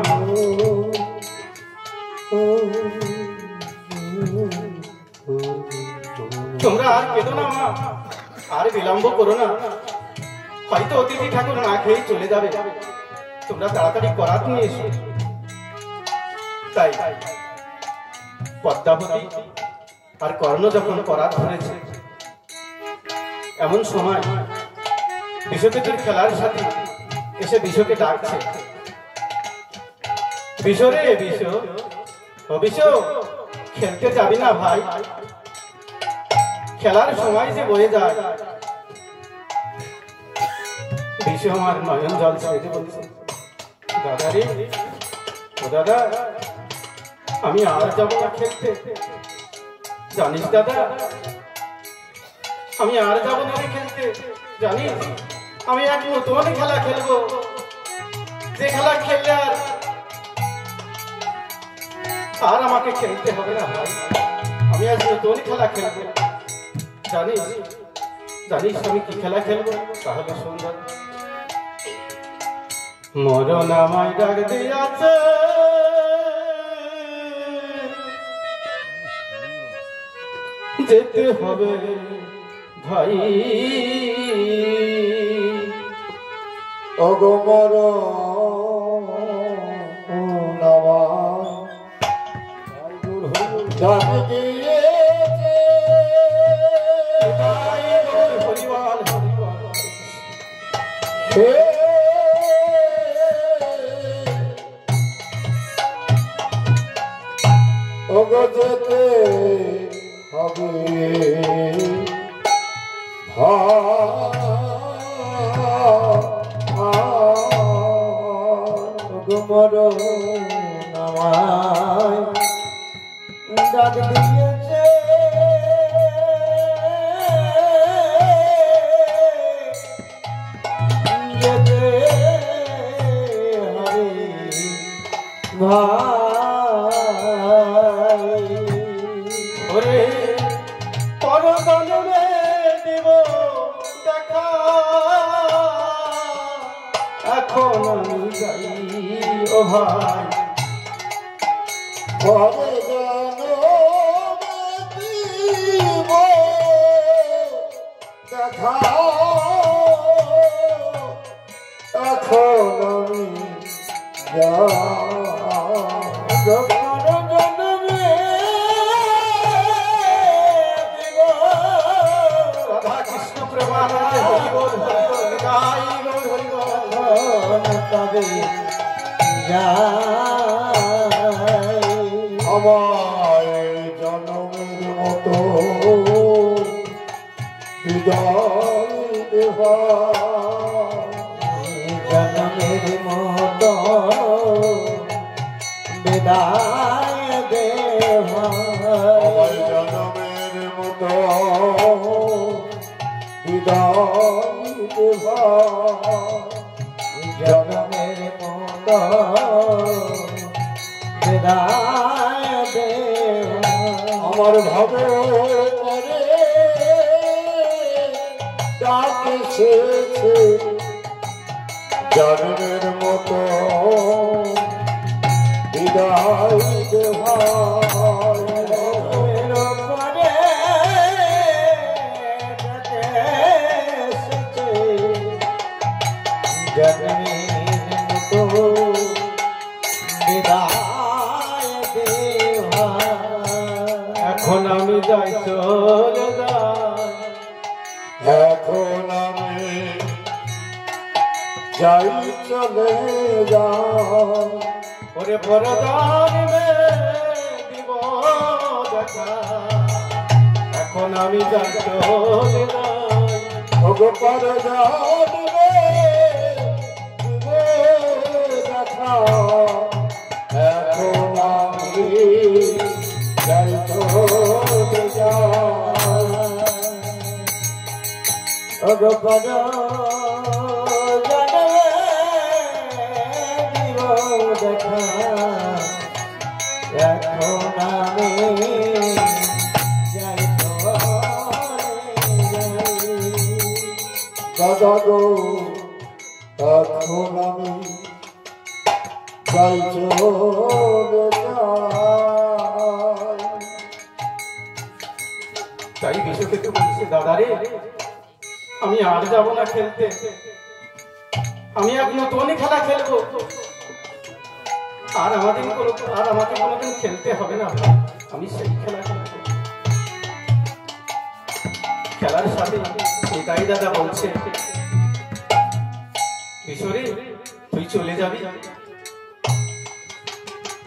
তোমরা আর কেঁদো না মা, আর বিলম্ব করো না। হয়তো অতিথি ঠাকুর না খেয়ে চলে যাবে, তোমরা তাড়াতাড়ি করাত নিয়ে এসো। তাই পদ্মাবতী আর কর্ণ যখন করাত ধরেছে, এমন সময় বিশ্বকেতুর খেলার সাথে এসে বিশ্বকে ডাকছে, বিশ রে বিশ, ও বিশ, খেলতে যাবি না ভাই? খেলার সময় যে বয়ে যায়। বিশ আমার নয়ন জল ছেড়ে বলছে, দাদা রে, ও দাদা, আমি আর যাবো না খেলতে। জানিস দাদা, আমি আর যাবো না রে খেলতে। জানিস, আমি এক নতুন খেলা খেলবো, যে খেলা খেললে আর আমাকে খেলতে হবে না ভাই। আমি আজ নতুন খেলা খেলবো। জানিস জানিস আমি কি খেলা খেলবো? তাহলে সুন্দর মরণ আমায় ডাক দিয়াছে, যেতে হবে ভাই। অগমর ডাক দিয়েছে, হরিবল হরিবল। ওগো যেতে হবে অগমর নামায় ডাক দিয়েছে, যেতে হবে ভাই। ওরে পরজন্মে দেব দেখা, এখন আমি যাই ও ভাই। পরে জনমে দিব দেখা, এখন আমি রাধা কৃষ্ণ প্রেমানন্দে হরিবল হরিবল গাই গো হরিবল। তবে আমার জনমের মতো বিদায় দেওয়া, জনমের মতো বিদায় দেওয়া, আমার জনমের মতো বিদায় দেওয়া, জনমের মতো বিদায় দেওয়া। আমার ভাবে করে ডাকেছে জনমের মতো বিদায় দেওয়া, এখন আমি যাই চলে যাই, এখন আমি যাই চলে যাই। ওরে পরজন্মে দিব দেখা, এখন আমি যাই চলে যাই। ওগো পরে জানবে দিব দেখা, এখন আমি যাই চলে যাই। ভগবান জানে দিব দেখা, এখন আমি যাই দাদা গো, এখন আমি যাই চলে যাই। তাই বিশ্বকেতু বলছে, দাদা রে, আমি আর যাবো না খেলতে। আমি এক নতুনই খেলা খেলবো, আর আমাকে কোনোদিন খেলতে হবে না ভাই। আমি সেই খেলা খেলবো। খেলার সাথে নিতাই দাদা বলছে, কিশোরী তুই চলে যাবি,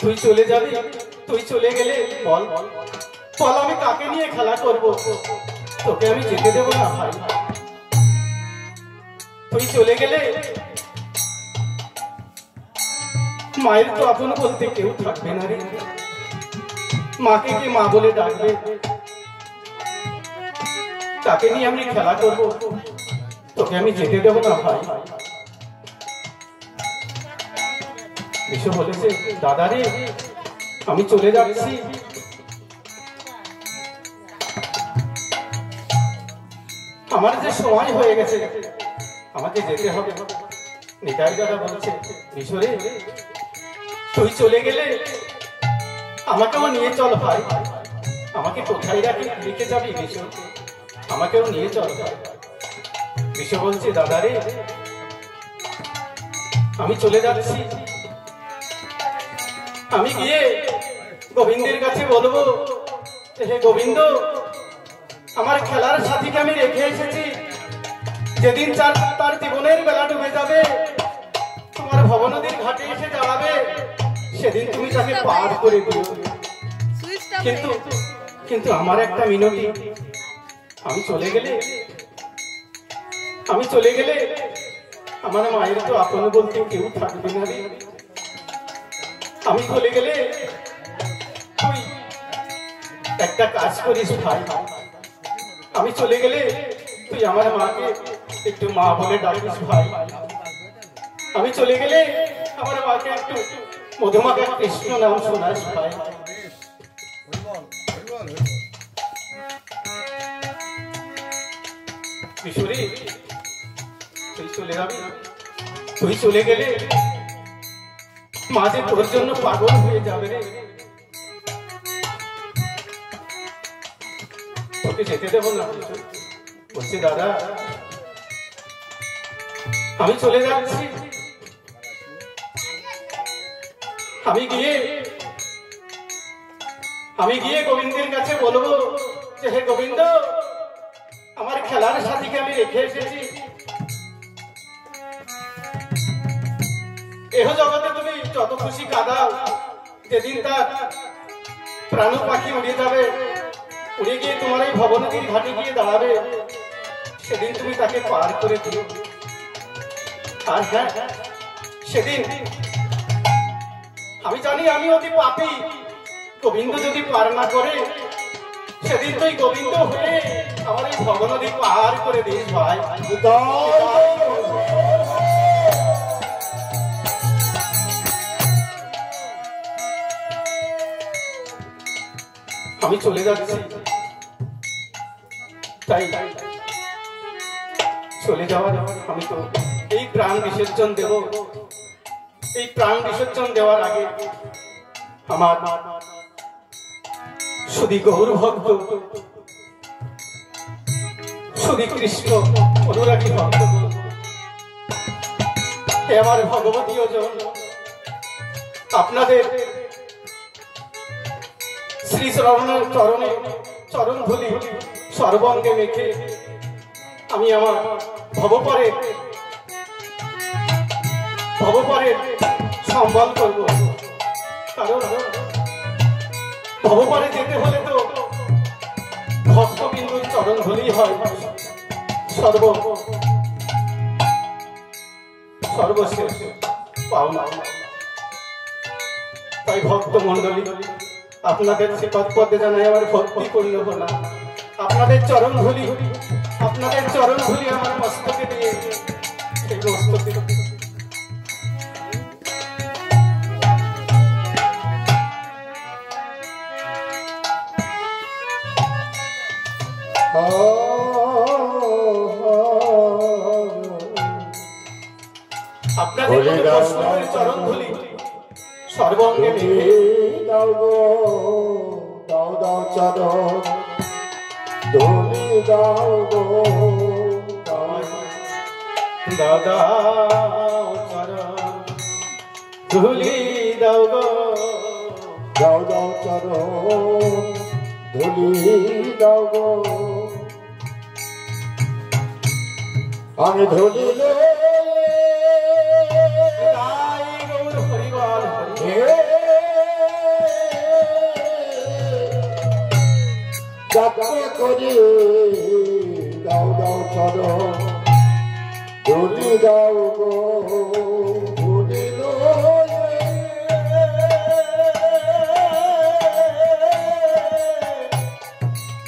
তুই চলে যাবি, তুই চলে গেলে বল বল আমি কাকে নিয়ে খেলা করব? তোকে আমি যেতে দেবো না ভাই। তুই চলে গেলে মায়ের তো আপন বলতে কেউ থাকবে না রে। মাকে কি মা বলে ডাকবে? তাকে নিয়ে আমি খেলা করব, তোকে আমি যেতে দেবো না ভাই। বিশু বলেছে, দাদা রে আমি চলে যাচ্ছি, আমার যে সময় হয়ে গেছে আমাকে যেতে হবে। নিতাই দাদা বলছে, বিশু রে তুই চলে গেলে আমাকেও নিয়ে চল ভাই। আমাকে কোথায় রেখে যাবি বিশু? আমাকেও নিয়ে চল ভাই। বিশু বলছে, দাদা রে আমি চলে যাচ্ছি, আমি গিয়ে গোবিন্দের কাছে বলবো, হে গোবিন্দ আমার খেলার সাথীকে আমি রেখে এসেছি, যেদিন তার জীবনের বেলা ডুবে যাবে, তোমার ভবনদীর ঘাটে এসে দাঁড়াবে, সেদিন তুমি তাকে পার করে দিও। কিন্তু আমার একটা মিনতি, আমি চলে গেলে আমার মায়ের তো আপন বলতে কেউ থাকবে না রে। আমি চলে গেলে তুই একটা কাজ করিস ভাই, আমি চলে গেলে তুই আমার মাকে একটু মা বলে ডাকিস ভাই। আমি চলে গেলে আমার মাকে একটু মধুমাখা কৃষ্ণ নাম শোনাস ভাই। কিশোরী তুই চলে যাবি, তুই চলে গেলে মা যে তোর জন্য পাগল হয়ে যাবে রে। তোকে যেতে দেবো না। বলছি, দাদা আমি চলে যাচ্ছি, আমি গিয়ে গোবিন্দের কাছে বলবো যে, হে গোবিন্দ আমার খেলার সাথীকে আমি রেখে এসেছি, এহ জগতে তুমি যত খুশি কাঁদাও, যেদিন তার প্রাণ পাখি উড়ে যাবে, উড়ে গিয়ে তোমার এই ভবনদীর ঘাটে গিয়ে দাঁড়াবে, সেদিন তুমি তাকে পার করে দিও। আর হ্যাঁ, সেদিন আমি জানি আমি অতি পাপী, গোবিন্দ যদি পার না করে, সেদিন তুই গোবিন্দ হয়ে আমার এই ভবনদী পার করে দিস ভাই। আমি চলে যাচ্ছি, তাই চলে যাওয়ার আমি তো এই প্রাণ বিসর্জন দেব। এই প্রাণ বিসর্জন দেওয়ার আগে আমার শুধু গৌর ভক্ত, শুধু কৃষ্ণ অনুরাগী ভক্ত, আমার ভগবতীয় জন, আপনাদের শ্রী চরণের চরণে চরণ ধুলি সর্বাঙ্গে মেখে আমি আমার ভবপরে সম্বল করব। কারণ ভবপরে যেতে হলে তো ভক্তবিন্দুর চরণ ধুলি হয় সর্বশেষ পাওনা। তাই ভক্ত মন্ডলী আপনাদের শ্রীপদ পদে জানাই আমার ভক্তি করল না। আপনাদের চরণ ধুলি আমার মস্তকে দিয়ে সেই মস্তকে আপনাদের চরণ ধুলি সর্বাঙ্গে মেখে দাও গো, দাও দাও চরণ ধুলি দাও গো, দাদা ধুলি দাও গো দাও দাও চরণ ধুলি দাও গো আমি ধুলিলে গাই গৌর হরিবল হরি যাত্রা করি দাও দাও চরণ ধুলি দাও গো ধুলিল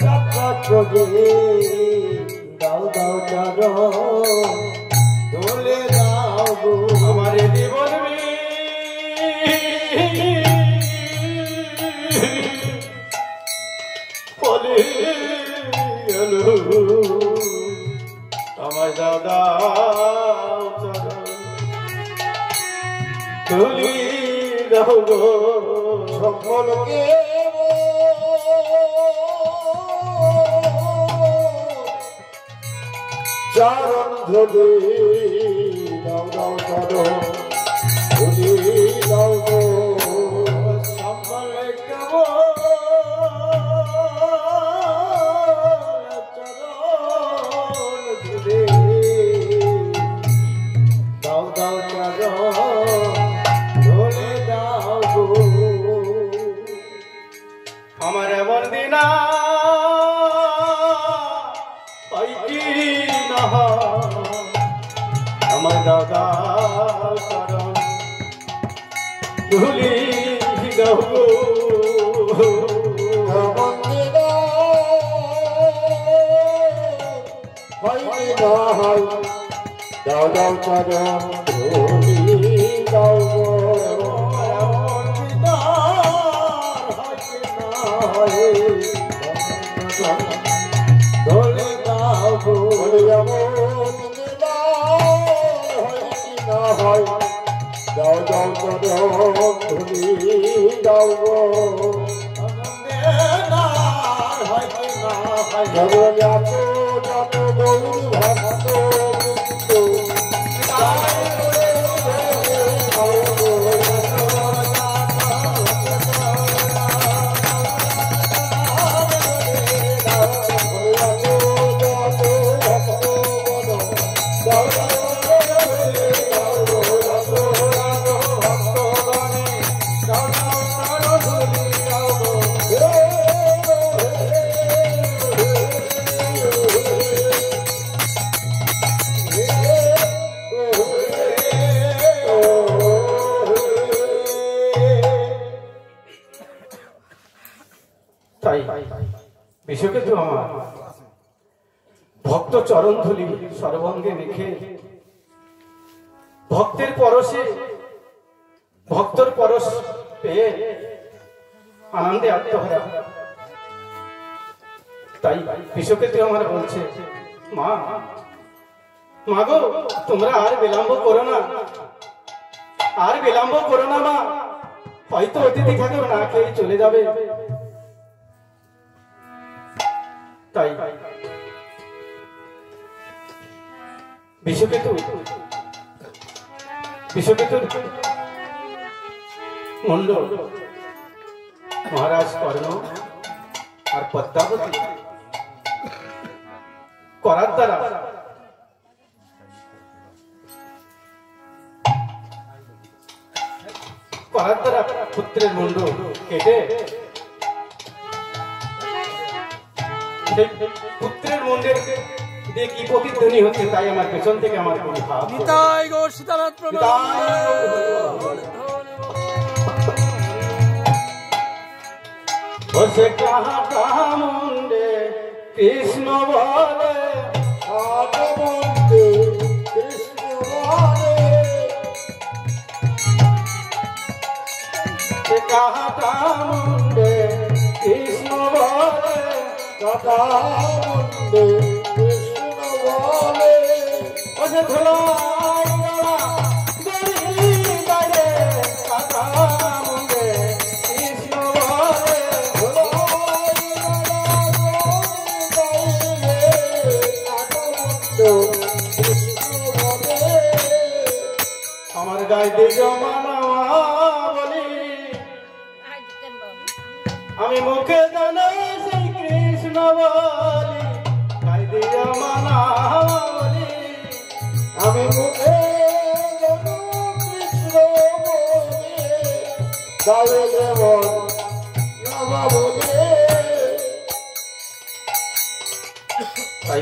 যাত্রা করি দাও দাও চরণ ধুলি দাও গো আমার জীবন বলে গেল আমার দাদা তুলি দাও গো সকলকে চরণ ধুলি দাও দাও চরণ ধুলি দাও গো দাও দাও চরণ ধরে দাও গো আমার এমন দিনা হয় কি না আমার দাদা চরণ ধুলি দাও গো মন্দিরা হয় কি না হয় দাও দাও চরণ ধুলি দাও গো ধরে দাও গো বলে যেমন হয় কি না হয় দাও দাও চরণ ধুলি দাও গো যেমন আছো যত গৌর ভক্ত তাই বিশ্বকে তো আমার ভক্ত চরণ ধুলি সর্বাঙ্গে রেখে ভক্তের পরশে ভক্তর পরশ পেয়ে আনন্দে আত্মহারা। তাই বিশ্বকে তো আমার বলছে মা মা গো তোমরা আর বিলম্ব করো না, আর বিলম্ব করো না মা, হয়তো অতিথি ঠাকুর না খেয়ে চলে যাবে। তাই বিশ্বকেতু মন্ডল মহারাজ কর্ণ আর পদ্মাবতী করার দ্বারা পুত্রের মুন্ড কেটে পুত্রের মুন্ডের দিয়ে কি প্রতিধ্বনি হচ্ছে তাই আমার পেছন থেকে আমার কোনো ভাব বসে কাহাটা মুন্ডে কৃষ্ণ বলে কৃষ্ণ বলে কাহাটা মুন্ডে কৃষ্ণ বলে কাটা মুন্ডে কৃষ্ণ বলে ওসে ধুলাই গলা দড়ি গায়ে কাটা মুন্ডে কৃষ্ণ বলে আমার গাইতে জমানা আমি মুখে জানো সেই কৃষ্ণ বলি, তাই দিয়া মানা বলি। আমি মুখে জানো কৃষ্ণ বলি, গায়ে যেমন নামা বলি। তাই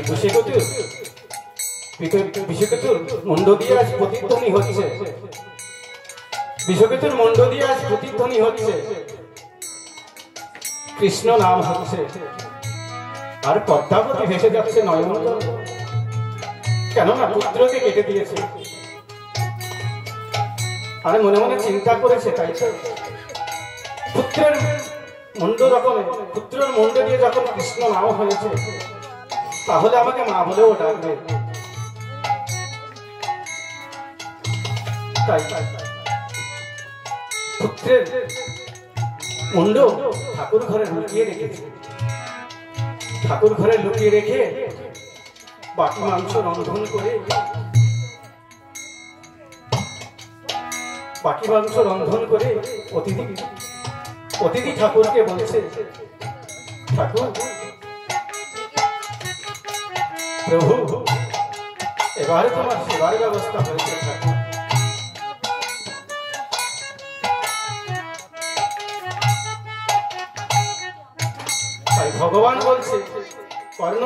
বিষকেতুর মুন্ড দিয়ে আজ প্রতিধ্বনি হচ্ছে, বিষকেতুর মুন্ড দিয়ে আজ প্রতিধ্বনি হচ্ছে, কৃষ্ণ নাম হচ্ছে, আর পদ্মাবতী ভেসে যাচ্ছে নয়ন। কেননা পুত্রকে কেটে দিয়েছে, আর মনে মনে চিন্তা করেছে, তাই তো পুত্রের মুন্ড যখন, পুত্রের মুন্ড দিয়ে যখন কৃষ্ণ নাম হয়েছে, তাহলে আমাকে মা বলেও ডাকবে। তাই পুত্রের মুন্ড ঠাকুর ঘরে লুকিয়ে রেখেছে, ঠাকুর ঘরে লুকিয়ে রেখে বাকি মাংস রন্ধন করে, বাকি মাংস রন্ধন করে অতিথি ঠাকুরকে বলছে, ঠাকুর প্রভু এবারে তোমার সেবার ব্যবস্থা হয়েছে ঠাকুর। তাই ভগবান বলছে, কর্ণ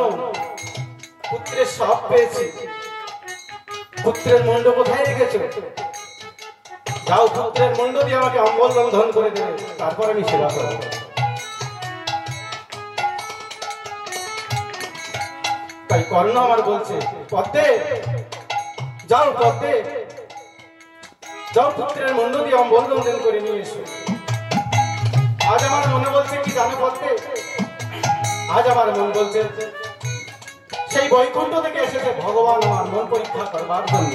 পুত্রের সব পেয়েছি, পুত্রের মুন্ড কোথায় রেখেছো? যাও পুত্রের মুন্ড দিয়ে আমাকে অম্বল রন্ধন করে দেবে, তারপর আমি সেবা করবো। তাই কর্ণ আমার বলছে, পদ্মে যাও, পদ্মে যাও, পুত্রের মুন্ড দিয়ে অম্বল রন্ধন করে নিয়ে এসো। আজ আমার মনে বলছে কি জানো পদ্মে, আজ আমার মন বলছে সেই বৈকুণ্ঠ থেকে এসেছে ভগবান আমার মন পরীক্ষা করবার জন্য।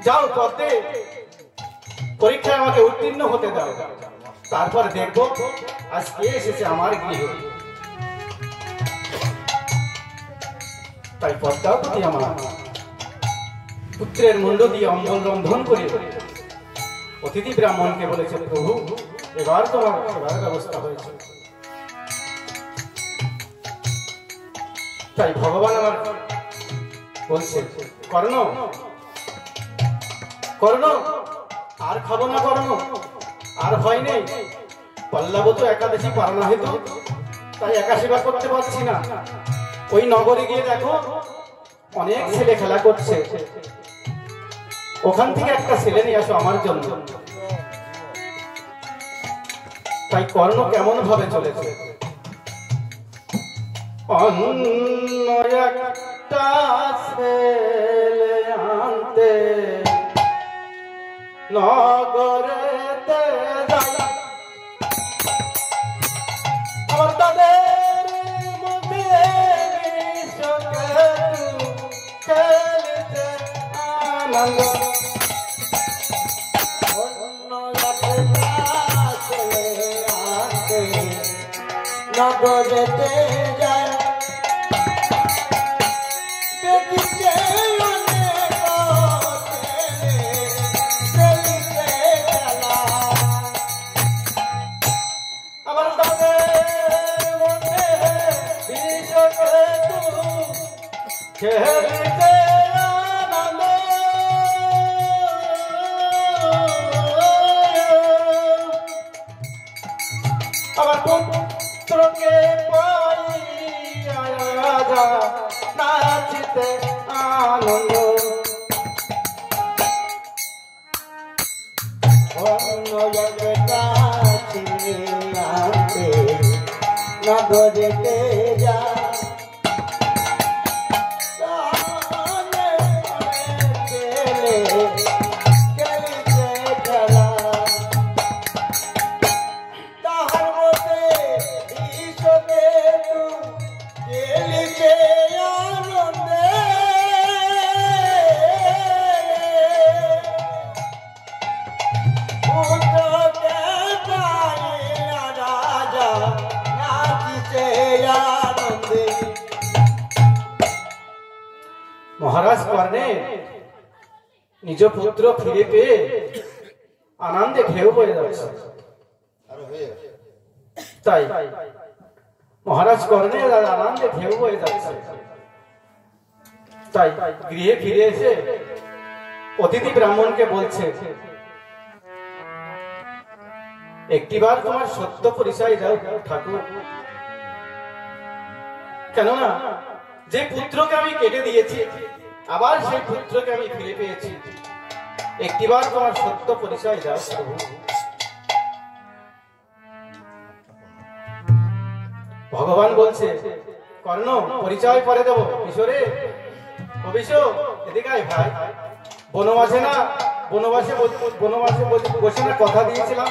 যাও পদ্মে, পরীক্ষায় আমাকে উত্তীর্ণ হতে দাও, তারপর দেখবো আজ কে এসেছে আমার গৃহে। তাই পদ্মাবতী আমার পুত্রের মুন্ড দিয়ে অম্বল রন্ধন করে অতিথি ব্রাহ্মণকে বলেছে, প্রভু এবার তোমার সেবার ব্যবস্থা হয়েছে। তাই ভগবান আমার বলছে, কর্ণ কর্ণ আর খাবো না, কর্ণ আর ভয় নেই, পল্লব তো একাদশী পালনা হেতু, তাই একা সেবা করতে পারছি না। ওই নগরে গিয়ে দেখো অনেক ছেলে খেলা করছে, ওখান থেকে একটা ছেলে নিয়ে আসো আমার জন্য। তাই কর্ণ কেমন ভাবে চলেছে, অন্য একটা ছেলে আনতে নগরেতে যাই, আমার তাদের মুখে খেলতে আনন্দ। অন্য একটা ছেলে আনতে নগরেতে যায়, দেখিতে অনেক ছেলে খেলিতে খেলা, আমার তাদের মুখে খেলতে আনন্দ। আমার পুত্রকে পাইয়া নাচিতে আনন্দ। অন্য একটা ছেলে আনতে নগরেতে যায়, মহারাজ কর্ণে নিজ পুত্র ফিরে পেয়ে আনন্দে ঢেউ বয়ে যাচ্ছে। তাই মহারাজ কর্ণের আর আনন্দে ঢেউ হয়ে যাচ্ছে। তাই গৃহে ফিরে এসে অতিথি ব্রাহ্মণকে বলছে, একটিবার তোমার সত্য পরিচয় দাও ঠাকুর, কেননা যে পুত্রকে আমি কেটে দিয়েছি আবার সেই পুত্রকে আমি ফিরে পেয়েছি, একটিবার তোমার সত্য পরিচয় দাও প্রভু। ভগবান বলছে, কর্ণ পরিচয় পরে দেবো। কিশোরে অবিশ এদিকে আয় ভাই, বনবাসে বসে না কথা দিয়েছিলাম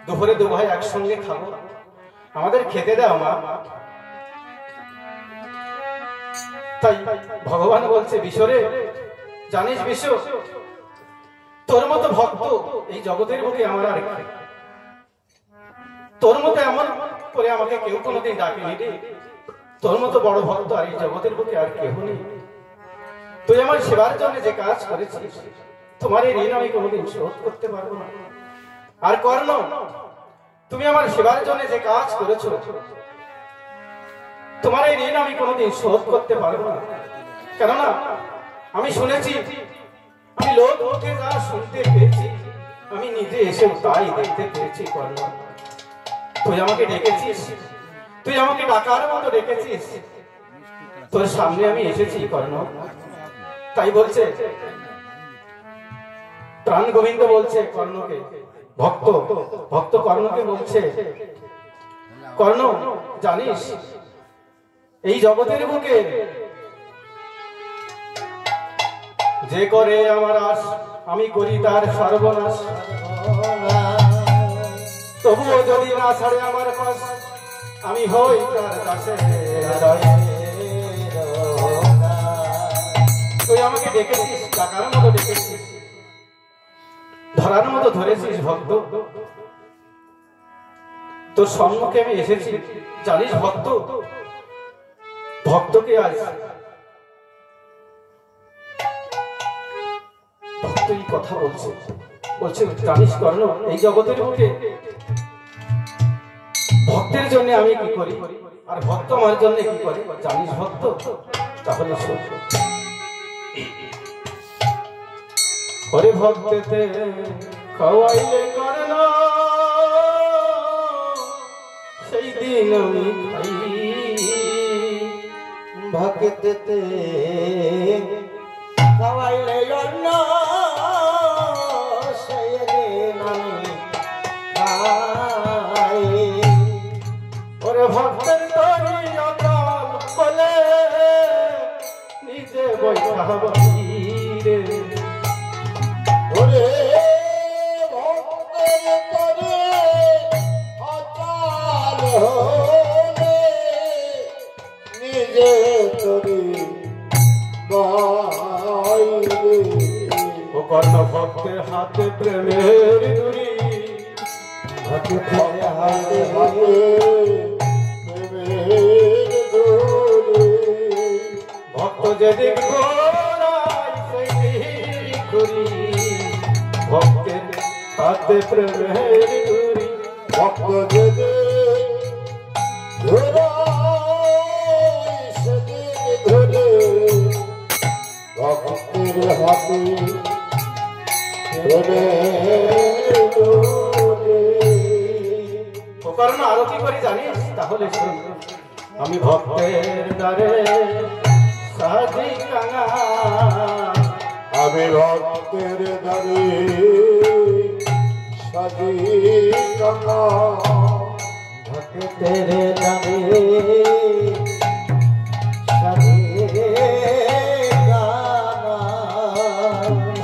দুপুরে দু ভাই একসঙ্গে খাবো, আমাদের খেতে দাও মা। তাই ভগবান বলছে, বিশ্বরে জানিস বিশ্ব, তোর মতো ভক্ত এই জগতের বুকে আমার আর তোর মতো এমন করে আমাকে কেউ কোনোদিন ডাকেনি রে, তোর মতো বড় ভক্ত আর এই জগতের বুকে আর কেউ নেই। তুই আমার সেবার জন্য যে কাজ করেছিস, তোমার এই ঋণ আমি কোনোদিন শোধ করতে পারবো না। আর কর্ণ, তুমি আমার সেবার জন্য যে কাজ করেছো, তোমার এই ঋণ আমি কোনোদিন শোধ করতে পারবো না। কেননা আমি শুনেছি, আমি লোকে যা শুনতে পেয়েছি, আমি নিজে এসে তাই দেখতে পেয়েছি। কর্ণ, তুই আমাকে ডেকেছিস, তুই আমাকে ডাকার মতো ডেকেছিস, তোর সামনে আমি এসেছি কর্ণ। তাই বলছে প্রাণ গোবিন্দ বলছে কর্ণকে, ভক্ত কর্ণকে বলছে, কর্ণ জানিস এই জগতের বুকে যে করে আমার আশ, আমি করি তার সর্বনাশ। তবুও যদি না ছাড়ে আমার পাশ, আমি হই তার কাছে। তুই আমাকে ডেকেছিস, ডাকার মতো ডেকেছিস, ধরার মতো ধরেছিস ভক্ত, তোর সম্মুখে আমি এসেছি। জানিস ভক্তকে আজ ভক্ত এই কথা বলছে, জানিস কর্ণ এই জগতের বুকে ভক্তের জন্য আমি কি করি আর ভক্ত আমার জন্য কি করে, জানিস ভক্ত? তাহলে শোন। ওরে ভক্তেতে খাওয়াইলে কর্ণ, সেই দিন আমি খাই। ভক্তেতে খাওয়াইলে অন্ন, সেই দিন আমি খাই। ওরে ভক্তের তরি অকাল বলে নিজে বৈঠা বইরে। ওরে ভক্তের তরে অকাল হলে নিজে তরি বাইরে। ও কর্ণ ভক্তের হাতে প্রেমের দূরি, ভক্তের হাতে প্রেমের দূরি। ভক্ত যেদিক ঘোরায় সেই দিক ঘুরি, ভক্তের হাতে প্রেমের দূরি। ভক্ত যেদিক ঘোরায় সেদিক ঘুরে, ভক্তের হাতে প্রেমের দূরি। ও কর্ণ আরো কি করি জানিস? তাহলে শোন। আমি ভক্তের দ্বারে সাজি কাঙা, আমি ভক্তের দ্বারে সাজি কাঙা। ভক্তের নামে সাজে গানা।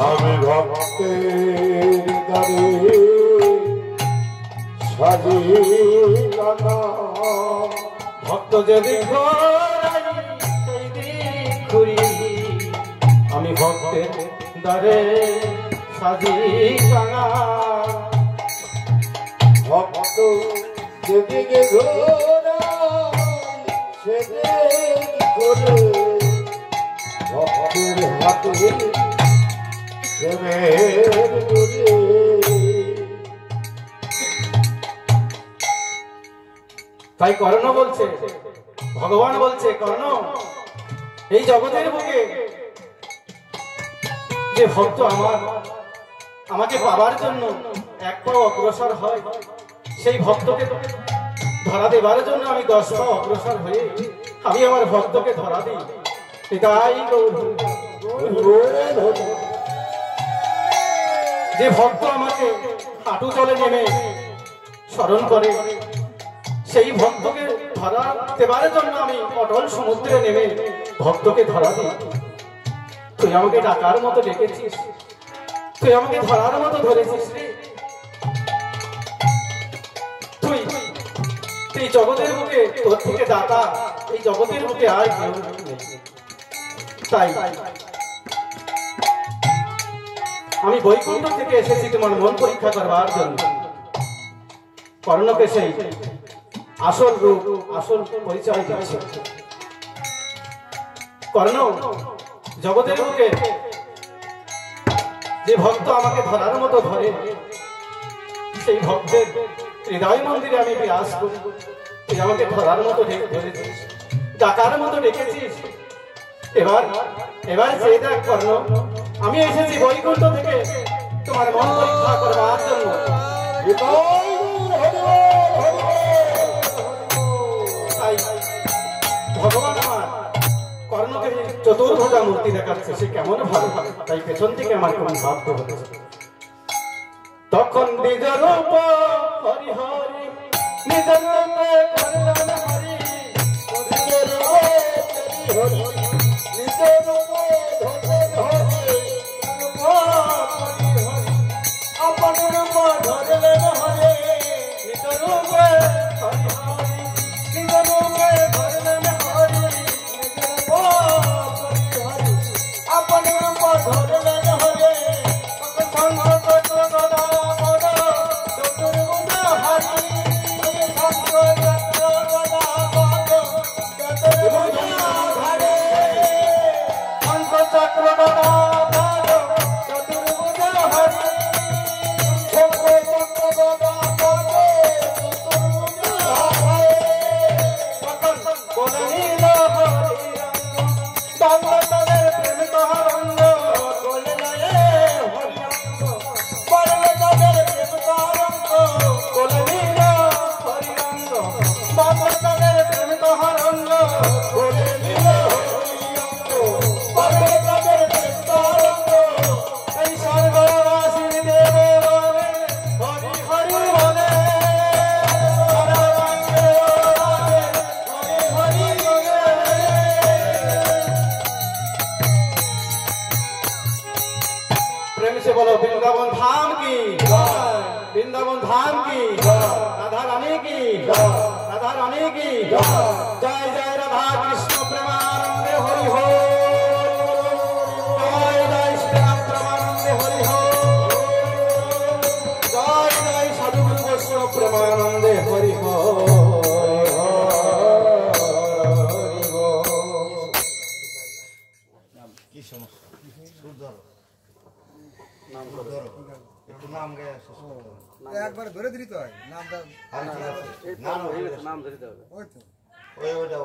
আমি ভক্তের দ্বারে সাজি কাঙা। ভক্ত যদি ঘোরাই সেই দিক ঘুরি, আমি ভক্তের দ্বারে সাজি কাঙা। ভক্ত যেদিকে ঘোরায় সেদিক ঘুরে, ভক্তের হাতে প্রেমের দূরে। তাই কর্ণ বলছে, ভগবান বলছে, কর্ণ এই জগতের বুকে যে ভক্ত আমাকে পাবার জন্য এক পাও অগ্রসর হয়, সেই ভক্তকে ধরা দেবার জন্য আমি 10 পাও অগ্রসর হয়ে আমি আমার ভক্তকে ধরা দিই। তাই যে ভক্ত আমাকে হাঁটু তলে নেমে স্মরণ করে, সেই ভক্তকে ধরা দেবার জন্য আমি অটল সমুদ্রে নেমে ভক্তকে ধরা দিই। তুই আমাকে ডাকার মতো ডেকেছিস, তুই আমাকে ধরার মতো ধরেছিস রে। তুই এই জগতের বুকে তোর থেকে দাতা এই জগতের বুকে আর কেউ নেই। তাই আমি বৈকুণ্ঠ থেকে এসেছি তোমার মন পরীক্ষা করবার জন্য। কর্ণকে সেই আসল রূপ, আসল পরিচয় দিচ্ছে। কর্ণ, জগতের বুকে যে ভক্ত আমাকে ধরার মতো ধরে, সেই ভক্তের হৃদয় মন্দিরে আমি বিরাজ করি। তুই আমাকে ধরার মতো ধরেছিস, ডাকার মতো ডেকেছিস। এবার চেয়ে দেখ কর্ণ, আমি এসেছি বৈকুণ্ঠ থেকে তোমার মন পরীক্ষা করবার জন্য। তাই ভগবান আমার কর্ণকে চতুর্ভুজা মূর্তি দেখাচ্ছে, সে কেমন ভালো, তাই পেছন থেকে আমার কেমন ভাবতে হচ্ছে। তখন নিজ রূপ হরি হরি, নিজ রূপে করলেন হরি, নিজ রূপে হরি হরি, নিজ রূপে ধরলেন হরি, আপন রূপ ধরলেন হরি, নিজ রূপে হরি হরি, নিজ রূপে ধরলেন হরি, নিজ রূপ হরি হরি, আপন রূপ ধরলেন হরি। শঙ্খ চক্র গদা পদ চতুর্ভুজ হরি, শঙ্খ চক্র গদা পদ চতুর্ভুজ হরি, শঙ্খ চক্র গদা পদ চতুর্ভুজ হরি, শঙ্খ চক্র গদা পদ চতুর্ভুজ হরি। বলে নীল হরি রঙ্গ, বাংলা তাদের প্রেম তরঙ্গ, বলে নয়ে হরি রঙ্গ, বলে তাদের প্রেম তরঙ্গ, বলে নীল হরি রঙ্গ, বাংলা তাদের প্রেম তরঙ্গ, বলে নীল হরি রঙ্গ, বলে তাদের প্রেম তরঙ্গ। এই স্বর্গবাসী দেব বলে হরি হরি বলে, হরি হরি বলে। प्रेम से बोलो वृंदावन धाम की, वृंदावन धाम की, राधा रानी की, राधा रानी की जय जय राधा कृष्ण प्रेमानंदे हरि हो, जय जय श्री राम प्रेमानंदे हरि हो, जय जय साधुगुरु वैष्णव प्रेमानंदे हरि हो। কি সমস্যা? সুর ধরো, একটু নাম গায়ে একবার ধরে দিলি তো হয় নামটা নাম ধরে দিতে হবে। ওইটা